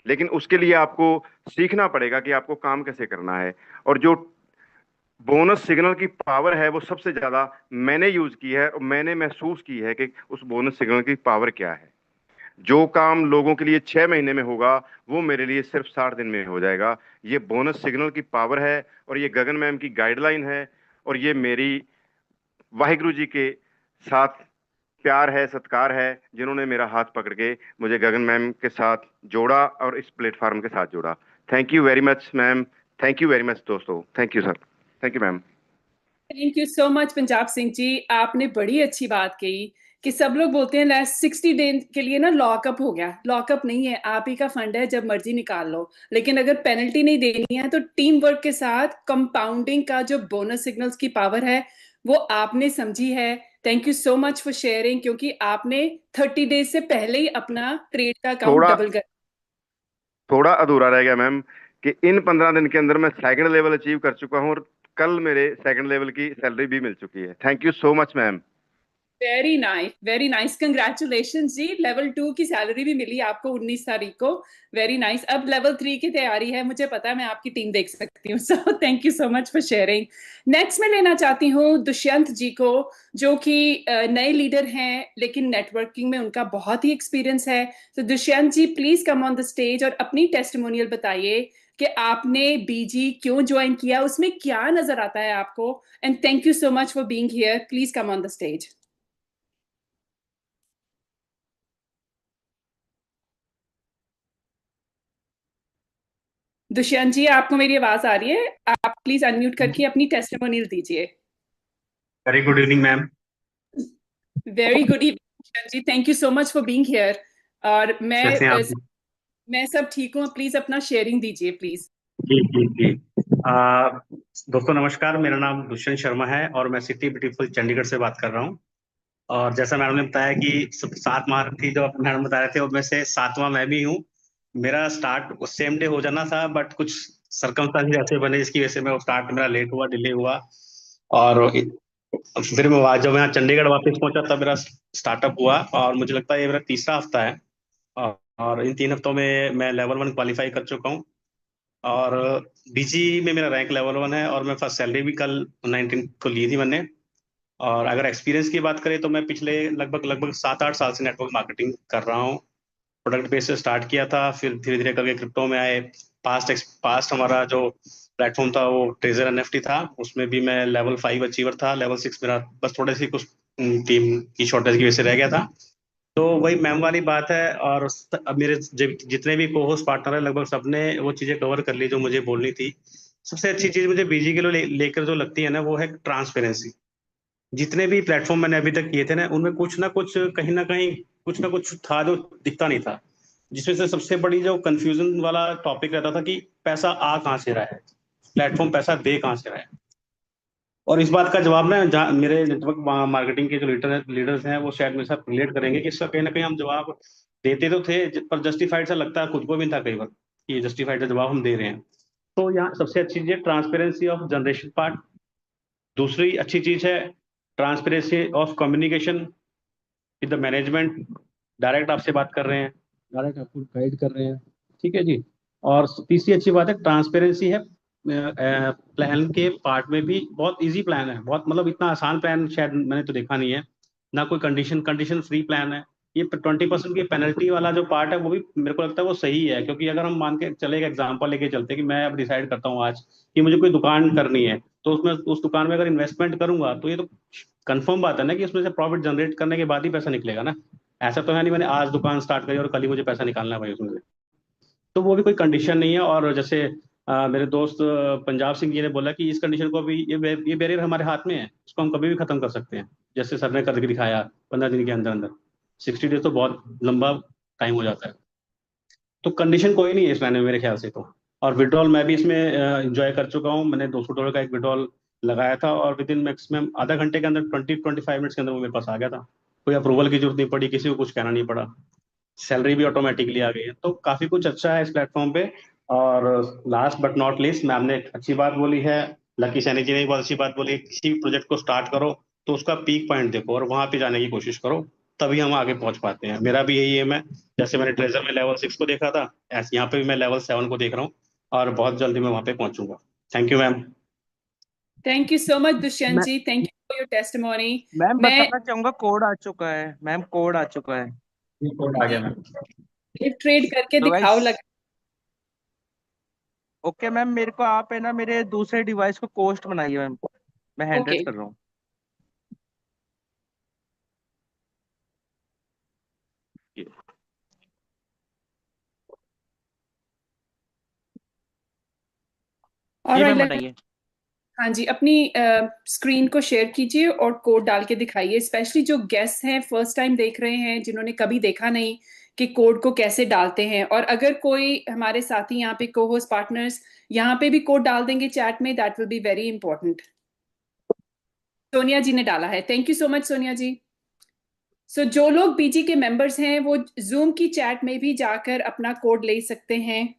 लेकिन उसके लिए आपको सीखना पड़ेगा कि आपको काम कैसे करना है। और जो बोनस सिग्नल की पावर है वो सबसे ज्यादा मैंने यूज की है और मैंने महसूस की है कि उस बोनस सिग्नल की पावर क्या है। जो काम लोगों के लिए 6 महीने में होगा वो मेरे लिए सिर्फ 60 दिन में हो जाएगा। ये बोनस सिग्नल की पावर है और ये गगन मैम की गाइडलाइन है और ये मेरी वाहिगुरु जी के साथ प्यार है, सत्कार है, जिन्होंने मेरा हाथ पकड़ के मुझे गगन मैम के साथ जोड़ा और इस प्लेटफॉर्म के साथ जोड़ा। Thank you very much ma'am, thank you very much दोस्तों, thank you sir, thank you ma'am. Thank you so much Punjab Singh ji, आपने बड़ी अच्छी बात कही कि सब लोग बोलते हैं लास्ट 60 डे के लिए ना लॉकअप हो गया। लॉकअप नहीं है, आप ही का फंड है, जब मर्जी निकाल लो। लेकिन अगर पेनल्टी नहीं देनी है तो टीम वर्क के साथ कंपाउंडिंग का जो बोनस सिग्नल्स की पावर है वो आपने समझी है। Thank you so much for sharing, क्योंकि आपने 30 डेज से पहले ही अपना ट्रेड का अकाउंट डबल कर थोड़ा अधूरा रह गया मैम कि इन 15 दिन के अंदर मैं सेकंड लेवल अचीव कर चुका हूँ और कल मेरे सेकंड लेवल की सैलरी भी मिल चुकी है। Thank you so much ma'am. Very nice, very nice, congratulation ji. Level 2 की सैलरी भी मिली आपको 19 तारीख को। Very nice. अब लेवल 3 की तैयारी है, मुझे पता है, मैं आपकी टीम देख सकती हूँ। सो thank you so much for sharing. Next मैं लेना चाहती हूँ दुष्यंत जी को, जो कि नए लीडर हैं लेकिन नेटवर्किंग में उनका बहुत ही एक्सपीरियंस है। तो Dushyant ji please come on the stage और अपनी टेस्टिमोनियल बताइए कि आपने बीजी क्यों ज्वाइन किया, उसमें क्या नजर आता है आपको। And thank you so much for being here. Please come on the stage. Dushyant ji, आपको मेरी आवाज आ रही है? आप प्लीज अनम्यूट करके अपनी टेस्टिमोनियल दीजिए। Very good evening ma'am. Very good evening Dushyant ji, thank you so much for being here. और कैसे हैं आप? मैं सब ठीक हूँ, प्लीज अपना शेयरिंग दीजिए प्लीज। जी जी जी। दोस्तों नमस्कार, मेरा नाम दुष्यंत शर्मा है और मैं सिटी ब्यूटीफुल चंडीगढ़ से बात कर रहा हूँ। और जैसा मैडम ने बताया कि 7 मार्च थी जो मैडम बता रहे थे, उनमें से 7वां मैं भी हूँ। मेरा स्टार्ट सेम डे हो जाना था, बट कुछ सर्कमस्टांसेस ऐसे बने जिसकी वजह से मैं स्टार्ट मेरा लेट हुआ, डिले हुआ। और फिर मैं जब यहाँ चंडीगढ़ वापस पहुंचा तब मेरा स्टार्टअप हुआ और मुझे लगता है ये मेरा तीसरा हफ्ता है। और इन 3 हफ्तों में मैं लेवल 1 क्वालिफाई कर चुका हूँ और बीजी में मेरा रैंक लेवल 1 है और मैं फर्स्ट सैलरी भी कल 19 को ली थी मैंने। और अगर एक्सपीरियंस की बात करें तो मैं पिछले लगभग 7-8 साल से नेटवर्क मार्केटिंग कर रहा हूँ। प्रोडक्ट बेस से स्टार्ट किया था, फिर धीरे धीरे करके क्रिप्टो में आए। पास्ट हमारा जो प्लेटफॉर्म था वो ट्रेजर एनएफटी था, उसमें भी मैं लेवल 5 अचीवर था। लेवल 6 मेरा बस थोड़े सी कुछ टीम की शॉर्टेज की वजह से रह गया था। तो वही मैम वाली बात है। और अब मेरे जितने भी को-होस्ट पार्टनर है लगभग सबने वो चीजें कवर कर ली जो मुझे बोलनी थी। सबसे अच्छी चीज मुझे बीजी के लिए लेकर जो लगती है ना, वो है ट्रांसपेरेंसी। जितने भी प्लेटफॉर्म मैंने अभी तक किए थे ना, उनमें कुछ ना कुछ कहीं ना कहीं कुछ ना कुछ था जो दिखता नहीं था, जिसमें से सबसे बड़ी जो कंफ्यूजन वाला टॉपिक रहता था कि पैसा आ कहाँ से रहा है, प्लेटफॉर्म पैसा दे कहाँ से रहा है। और इस बात का जवाब ना मेरे नेटवर्क मार्केटिंग के जो लीडर्स हैं वो शायद मेरे साथ रिलेट करेंगे कि इसका कहीं ना कहीं हम जवाब देते तो थे, पर जस्टिफाइड सा लगता है खुद को भी था कई बार कि ये जस्टिफाइड सा जवाब हम दे रहे हैं। तो यहाँ सबसे अच्छी चीज है ट्रांसपेरेंसी ऑफ जनरेशन पार्ट। दूसरी अच्छी चीज है transparency of communication with the management. Direct आपसे बात कर रहे हैं, डायरेक्ट आपको गाइड कर रहे हैं, ठीक है जी। और तीसरी अच्छी बात है ट्रांसपेरेंसी है प्लान के पार्ट में भी। बहुत इजी प्लान है, बहुत मतलब इतना आसान प्लान शायद मैंने तो देखा नहीं है। ना कोई कंडीशन फ्री प्लान है। ये 20% की पेनल्टी वाला जो पार्ट है वो भी मेरे को लगता है वो सही है, क्योंकि अगर हम मान के चले एक एग्जांपल लेके चलते हैं कि मैं अब डिसाइड करता हूँ आज कि मुझे कोई दुकान करनी है, तो उसमें उस दुकान में अगर इन्वेस्टमेंट करूंगा तो ये तो कंफर्म बात है ना कि उसमें से प्रॉफिट जनरेट करने के बाद ही पैसा निकलेगा ना। ऐसा तो है नहीं मैंने आज दुकान स्टार्ट करी और कल ही मुझे पैसा निकालना है भाई उसमें से। तो वो भी कोई कंडीशन नहीं है। और जैसे मेरे दोस्त पंजाब सिंह जी ने बोला कि इस कंडीशन को भी ये बैरियर हमारे हाथ में है, इसको हम कभी भी खत्म कर सकते हैं, जैसे सर ने करके दिखाया 15 दिन के अंदर अंदर। 60 डेज तो बहुत लंबा टाइम हो जाता है। तो कंडीशन कोई नहीं है इस प्लान में मेरे ख्याल से तो। और विड्रॉल मैं भी इसमें इंजॉय कर चुका हूँ। मैंने $200 का एक विड्रॉल लगाया था और विद इन मैक्सिमम आधा घंटे के अंदर 20-25 मिनट्स के अंदर वो मेरे पास आ गया था। कोई अप्रूवल की जरूरत नहीं पड़ी, किसी को कुछ कहना नहीं पड़ा, सैलरी भी ऑटोमेटिकली आ गई है। तो काफी कुछ अच्छा है इस प्लेटफॉर्म पे। और last but not least ma'am ने एक अच्छी बात बोली है, लकी सैनी जी ने भी बहुत अच्छी बात बोली है, किसी भी प्रोजेक्ट को स्टार्ट करो तो उसका पीक पॉइंट देखो और वहां पे जाने की कोशिश करो, तभी हम आगे पहुंच पाते हैं। मेरा भी यही एम है। जैसे मैंने ट्रेजर में लेवल 6 को देखा था, ऐसे यहाँ पे भी मैं लेवल 7 को देख रहा हूँ और बहुत जल्दी मैं वहां पे पहुंचूंगा। Thank you ma'am. Thank you so much Dushyant मैं ji, thank you for your testimony. Ma'am मैं बताना चाहूंगा, कोड आ चुका है मैम, कोड आ चुका है। कोड आ गया मैम। ट्रेड करके तो दिखाओ गाइस, लग। ओके मैम, मेरे को आप है ना मेरे दूसरे डिवाइस को कोस्ट बनाइए मैम, मैं हैंड ओके रेस कर रहा हूँ। ये और जी मैम बताइए। हाँ जी, अपनी स्क्रीन को शेयर कीजिए और कोड डाल के दिखाइए, स्पेशली जो गेस्ट हैं, फर्स्ट टाइम देख रहे हैं, जिन्होंने कभी देखा नहीं कि कोड को कैसे डालते हैं। और अगर कोई हमारे साथी यहाँ पे को होस्ट पार्टनर्स यहाँ पे भी कोड डाल देंगे चैट में, that will be very important. Sonia ji ने डाला है, thank you so much Sonia ji. So जो लोग बीजी के मेंबर्स हैं वो जूम की चैट में भी जाकर अपना कोड ले सकते हैं।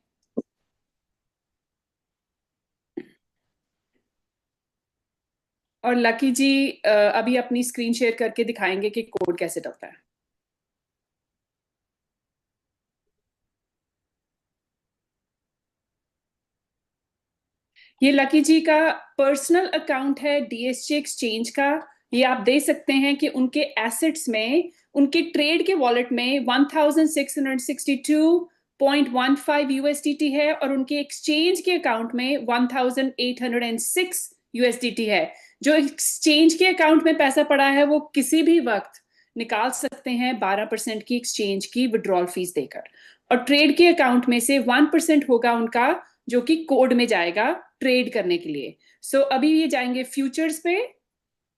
और लकी जी अभी अपनी स्क्रीन शेयर करके दिखाएंगे कि कोड कैसे डलता है। ये लकी जी का पर्सनल अकाउंट है डीएसजे एक्सचेंज का। ये आप देख सकते हैं कि उनके एसेट्स में, उनके ट्रेड के वॉलेट में 1662.15 यूएसडीटी है और उनके एक्सचेंज के अकाउंट में 1806 यूएसडीटी है। जो एक्सचेंज के अकाउंट में पैसा पड़ा है वो किसी भी वक्त निकाल सकते हैं 12% की एक्सचेंज की विड्रॉल फीस देकर। और ट्रेड के अकाउंट में से 1% होगा उनका, जो कि कोड में जाएगा ट्रेड करने के लिए। सो अभी ये जाएंगे फ्यूचर्स पे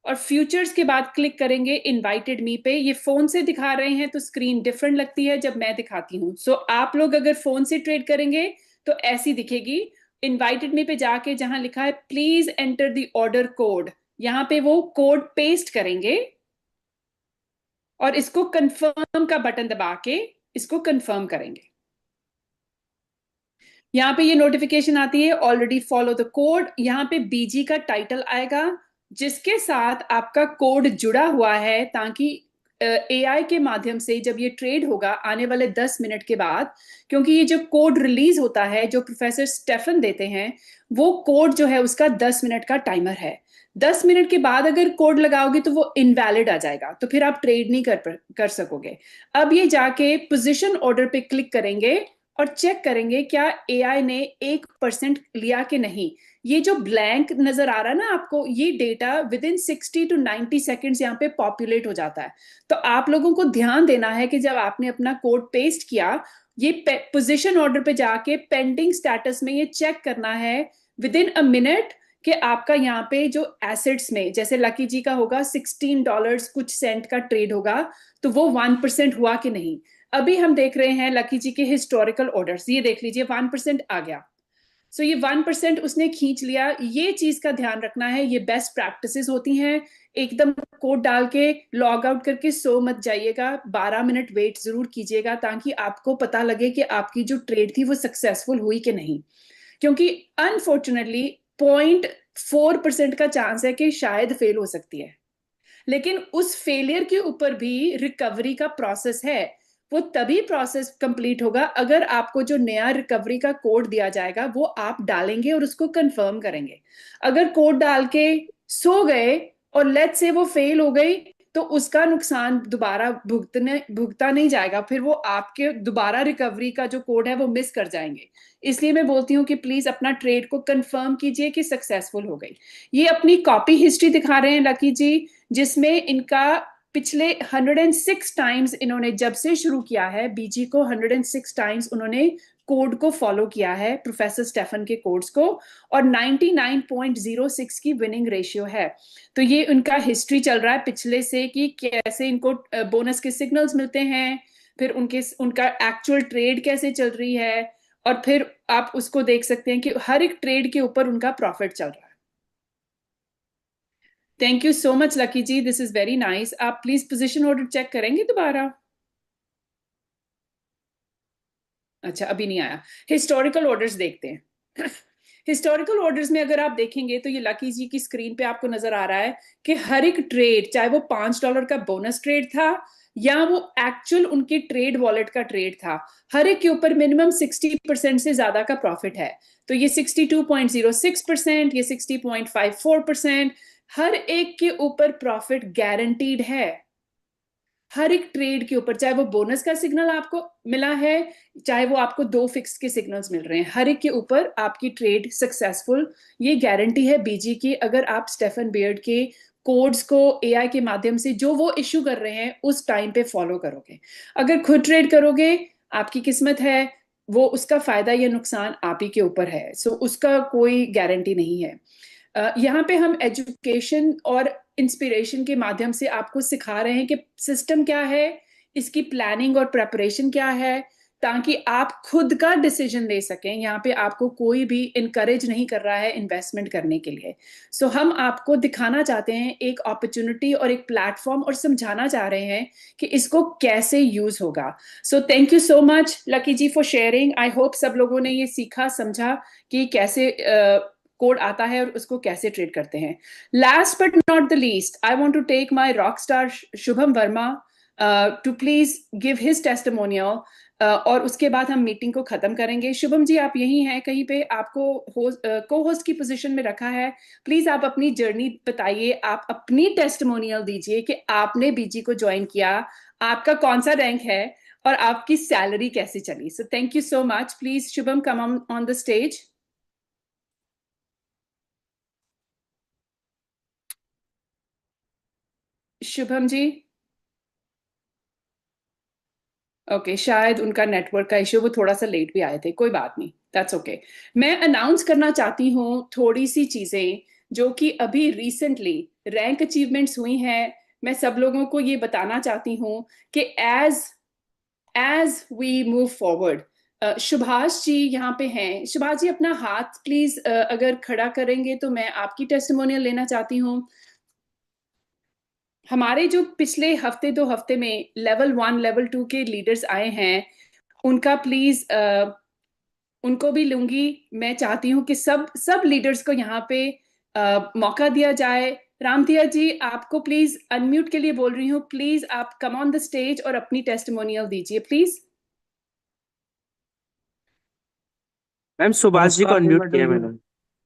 और फ्यूचर्स के बाद क्लिक करेंगे इनवाइटेड मी पे। ये फोन से दिखा रहे हैं तो स्क्रीन डिफरेंट लगती है जब मैं दिखाती हूँ। सो आप लोग अगर फोन से ट्रेड करेंगे तो ऐसी दिखेगी। इनवाइटेड मी पे जाके जहां लिखा है please enter the order code, यहाँ पे वो कोड पेस्ट करेंगे और इसको कंफर्म का बटन दबा के इसको कंफर्म करेंगे। यहाँ पे ये नोटिफिकेशन आती है ऑलरेडी फॉलो द कोड। यहाँ पे बीजी का टाइटल आएगा जिसके साथ आपका कोड जुड़ा हुआ है, ताकि एआई के माध्यम से जब ये ट्रेड होगा आने वाले 10 मिनट के बाद, क्योंकि ये जो कोड रिलीज होता है जो प्रोफेसर स्टेफन देते हैं, वो कोड जो है उसका 10 मिनट का टाइमर है। 10 मिनट के बाद अगर कोड लगाओगे तो वो इनवैलिड आ जाएगा, तो फिर आप ट्रेड नहीं कर सकोगे। अब ये जाके पोजीशन ऑर्डर पे क्लिक करेंगे और चेक करेंगे क्या एआई ने 1% लिया कि नहीं। ये जो ब्लैंक नजर आ रहा है ना आपको, ये data with in 60 to 90 seconds यहाँ पे पॉपुलेट हो जाता है। तो आप लोगों को ध्यान देना है कि जब आपने अपना कोड पेस्ट किया, ये पोजीशन ऑर्डर पे जाके पेंडिंग स्टेटस में ये चेक करना है विद इन अ मिनट कि आपका यहाँ पे जो एसेट्स में, जैसे लकी जी का होगा $16 कुछ सेंट का ट्रेड होगा, तो वो 1% हुआ कि नहीं। अभी हम देख रहे हैं लकी जी के हिस्टोरिकल ऑर्डर्स, ये देख लीजिए 1% आ गया। सो ये 1% उसने खींच लिया। ये चीज का ध्यान रखना है, ये बेस्ट प्रैक्टिसेस होती हैं। एकदम कोड डाल के लॉग आउट करके सो मत जाइएगा, 12 मिनट वेट जरूर कीजिएगा ताकि आपको पता लगे कि आपकी जो ट्रेड थी वो सक्सेसफुल हुई कि नहीं। क्योंकि अनफॉर्चुनेटली 0.4% का चांस है कि शायद फेल हो सकती है, लेकिन उस फेलियर के ऊपर भी रिकवरी का प्रोसेस है। वो तभी प्रोसेस कंप्लीट होगा अगर आपको जो नया रिकवरी का कोड दिया जाएगा वो आप डालेंगे और उसको कंफर्म करेंगे। अगर कोड डाल के सो गए और लेट्स से वो फेल हो गई, तो उसका नुकसान दोबारा भुगता नहीं जाएगा, फिर वो आपके दोबारा रिकवरी का जो कोड है वो मिस कर जाएंगे। इसलिए मैं बोलती हूँ कि प्लीज अपना ट्रेड को कंफर्म कीजिए कि सक्सेसफुल हो गई। ये अपनी कॉपी हिस्ट्री दिखा रहे हैं लकी जी, जिसमें इनका पिछले 106 टाइम्स इन्होंने जब से शुरू किया है बीजी को 106 टाइम्स उन्होंने कोड को फॉलो किया है, प्रोफेसर स्टेफन के कोड्स को, और 99.06 की विनिंग रेशियो है। तो ये उनका हिस्ट्री चल रहा है पिछले से कि कैसे इनको बोनस के सिग्नल्स मिलते हैं, फिर उनका एक्चुअल ट्रेड कैसे चल रही है, और फिर आप उसको देख सकते हैं कि हर एक ट्रेड के ऊपर उनका प्रॉफिट चल रहा है। Thank you so much Lucky ji, this is very nice. आप प्लीज पोजीशन ऑर्डर चेक करेंगे दोबारा? अच्छा, अभी नहीं आया। हिस्टोरिकल ऑर्डर्स देखते हैं। हिस्टोरिकल ऑर्डर्स में अगर आप देखेंगे तो ये लकी जी की स्क्रीन पे आपको नजर आ रहा है कि हर एक ट्रेड, चाहे वो $5 का बोनस ट्रेड था या वो एक्चुअल उनके ट्रेड वॉलेट का ट्रेड था, हर एक के ऊपर मिनिमम 60% से ज्यादा का प्रॉफिट है। तो ये 62.06%, ये 60.54%, हर एक के ऊपर प्रॉफिट गारंटीड है, हर एक ट्रेड के ऊपर। चाहे वो बोनस का सिग्नल आपको मिला है, चाहे वो आपको 2 फिक्स के सिग्नल्स मिल रहे हैं, हर एक के ऊपर आपकी ट्रेड सक्सेसफुल, ये गारंटी है बीजी की। अगर आप स्टेफन बियर्ड के कोड्स को एआई के माध्यम से जो वो इश्यू कर रहे हैं उस टाइम पे फॉलो करोगे। अगर खुद ट्रेड करोगे, आपकी किस्मत है, वो उसका फायदा या नुकसान आप ही के ऊपर है, सो उसका कोई गारंटी नहीं है। यहाँ पे हम एजुकेशन और इंस्पिरेशन के माध्यम से आपको सिखा रहे हैं कि सिस्टम क्या है, इसकी प्लानिंग और प्रेपरेशन क्या है, ताकि आप खुद का डिसीजन ले सकें। यहाँ पे आपको कोई भी इनकरेज नहीं कर रहा है इन्वेस्टमेंट करने के लिए। सो हम आपको दिखाना चाहते हैं एक अपॉर्चुनिटी और एक प्लेटफॉर्म, और समझाना चाह रहे हैं कि इसको कैसे यूज होगा। So thank you so much Lucky ji for sharing. I hope सब लोगों ने ये सीखा समझा कि कैसे कोड आता है और उसको कैसे ट्रेड करते हैं। Last but not the least, I want to take my rock star Shubham Verma to please give his testimonial, और उसके बाद हम मीटिंग को खत्म करेंगे। शुभम जी, आप यही हैं कहीं पे? आपको को होस्ट की पोजीशन में रखा है, प्लीज आप अपनी जर्नी बताइए, आप अपनी टेस्टिमोनियल दीजिए कि आपने बीजी को ज्वाइन किया, आपका कौन सा रैंक है और आपकी सैलरी कैसे चली। So thank you so much. Please Shubham come on the stage. Shubham ji, okay, शायद उनका नेटवर्क का इश्यू, वो थोड़ा सा लेट भी आए थे, कोई बात नहीं, दैट्स ओके। मैं अनाउंस करना चाहती हूँ थोड़ी सी चीजें जो कि अभी रिसेंटली रैंक अचीवमेंट्स हुई हैं। मैं सब लोगों को ये बताना चाहती हूँ कि as we move forward, Subhash ji यहाँ पे हैं। सुभाष जी, अपना हाथ प्लीज अगर खड़ा करेंगे तो मैं आपकी टेस्टिमोनियल लेना चाहती हूँ। हमारे जो पिछले हफ्ते 2 हफ्ते में लेवल 1 लेवल 2 के लीडर्स आए हैं, उनका प्लीज उनको भी लूंगी। मैं चाहती हूँ कि सब लीडर्स को यहाँ पे मौका दिया जाए। रामतिया जी, आपको प्लीज अनम्यूट के लिए बोल रही हूँ, प्लीज आप कम ऑन द स्टेज और अपनी टेस्टिमोनियल दीजिए प्लीज। मैम सुभाष जी को अनम्यूट किया मैंने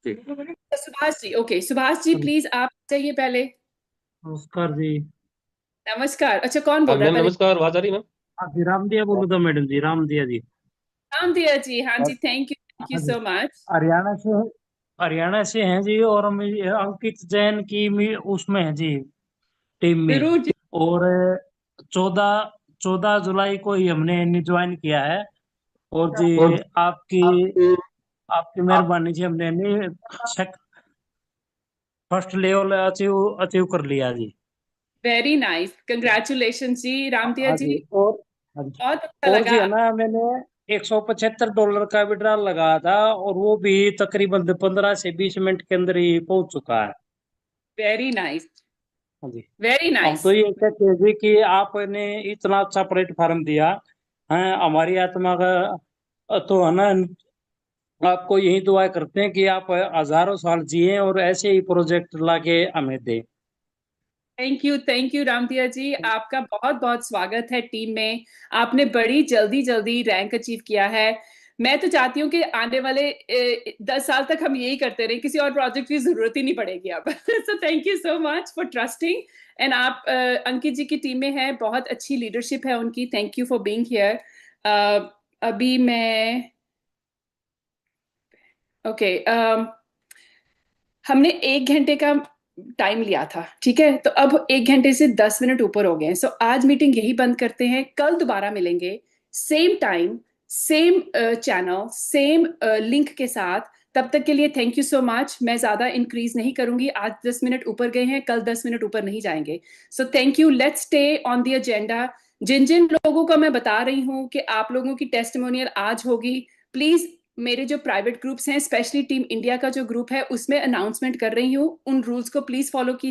जी। सुभाष जी, ओके, सुभाष जी प्लीज आप चाहिए पहले। नमस्कार जी। नमस्कार। अच्छा, कौन बोल रहा है? नमस्कार, आवाज आ रही मैम? जी राम दिया बोलो तो मैडम जी, राम दिया जी। रामतिया जी, हाँ जी, thank you so much. Haryana से हैं जी, और अंकित जैन की उसमें है जी, टीम में। जरूर जी। और 14 जुलाई को ही हमने ज्वाइन किया है, और जी आपकी मेहरबानी से हमने फर्स्ट लेवल अचीव कर लिया जी। वेरी नाइस, कंग्रेचुलेशन जी रामतिया जी। और बहुत अच्छा और लगा। जी है ना, मैंने $175 का विड्रॉल लगाया था, और वो भी तकरीबन 15 से 20 मिनट के अंदर ही पहुंच चुका है। वेरी नाइस, हाँ जी। वेरी हम नाइस। तो ये कहते हैं जी कि आपने इतना अच्छा प्लेटफॉर्म दिया है, हमारी आत्मा का तो है ना, आपको यही दुआ करते हैं कि आप हजारों साल जिए और ऐसे ही प्रोजेक्ट लाके हमें दे। थैंक यू रामतिया जी, आपका बहुत बहुत स्वागत है टीम में। आपने बड़ी जल्दी जल्दी रैंक अचीव किया है। मैं तो चाहती हूँ कि आने वाले 10 साल तक हम यही करते रहे, किसी और प्रोजेक्ट की जरूरत ही नहीं पड़ेगी अब। सो thank you so much for trusting. And आप अंकित जी की टीम में हैं, बहुत अच्छी लीडरशिप है उनकी। Thank you for being here. अभी मैं ओके हमने 1 घंटे का टाइम लिया था, ठीक है? तो अब 1 घंटे से 10 मिनट ऊपर हो गए हैं। सो आज मीटिंग यही बंद करते हैं, कल दोबारा मिलेंगे, same time, same channel, same link के साथ। तब तक के लिए थैंक यू सो मच। मैं ज्यादा इंक्रीज नहीं करूंगी, आज 10 मिनट ऊपर गए हैं, कल 10 मिनट ऊपर नहीं जाएंगे। So thank you. Let's stay on the agenda. जिन जिन लोगों को मैं बता रही हूँ कि आप लोगों की टेस्टिमोनियल आज होगी, प्लीज मेरे जो प्राइवेट ग्रुप्स हैं, स्पेशली टीम इंडिया का जो ग्रुप है, उसमें अनाउंसमेंट कर रही हूँ, उन रूल्स को प्लीज फॉलो कीजिए।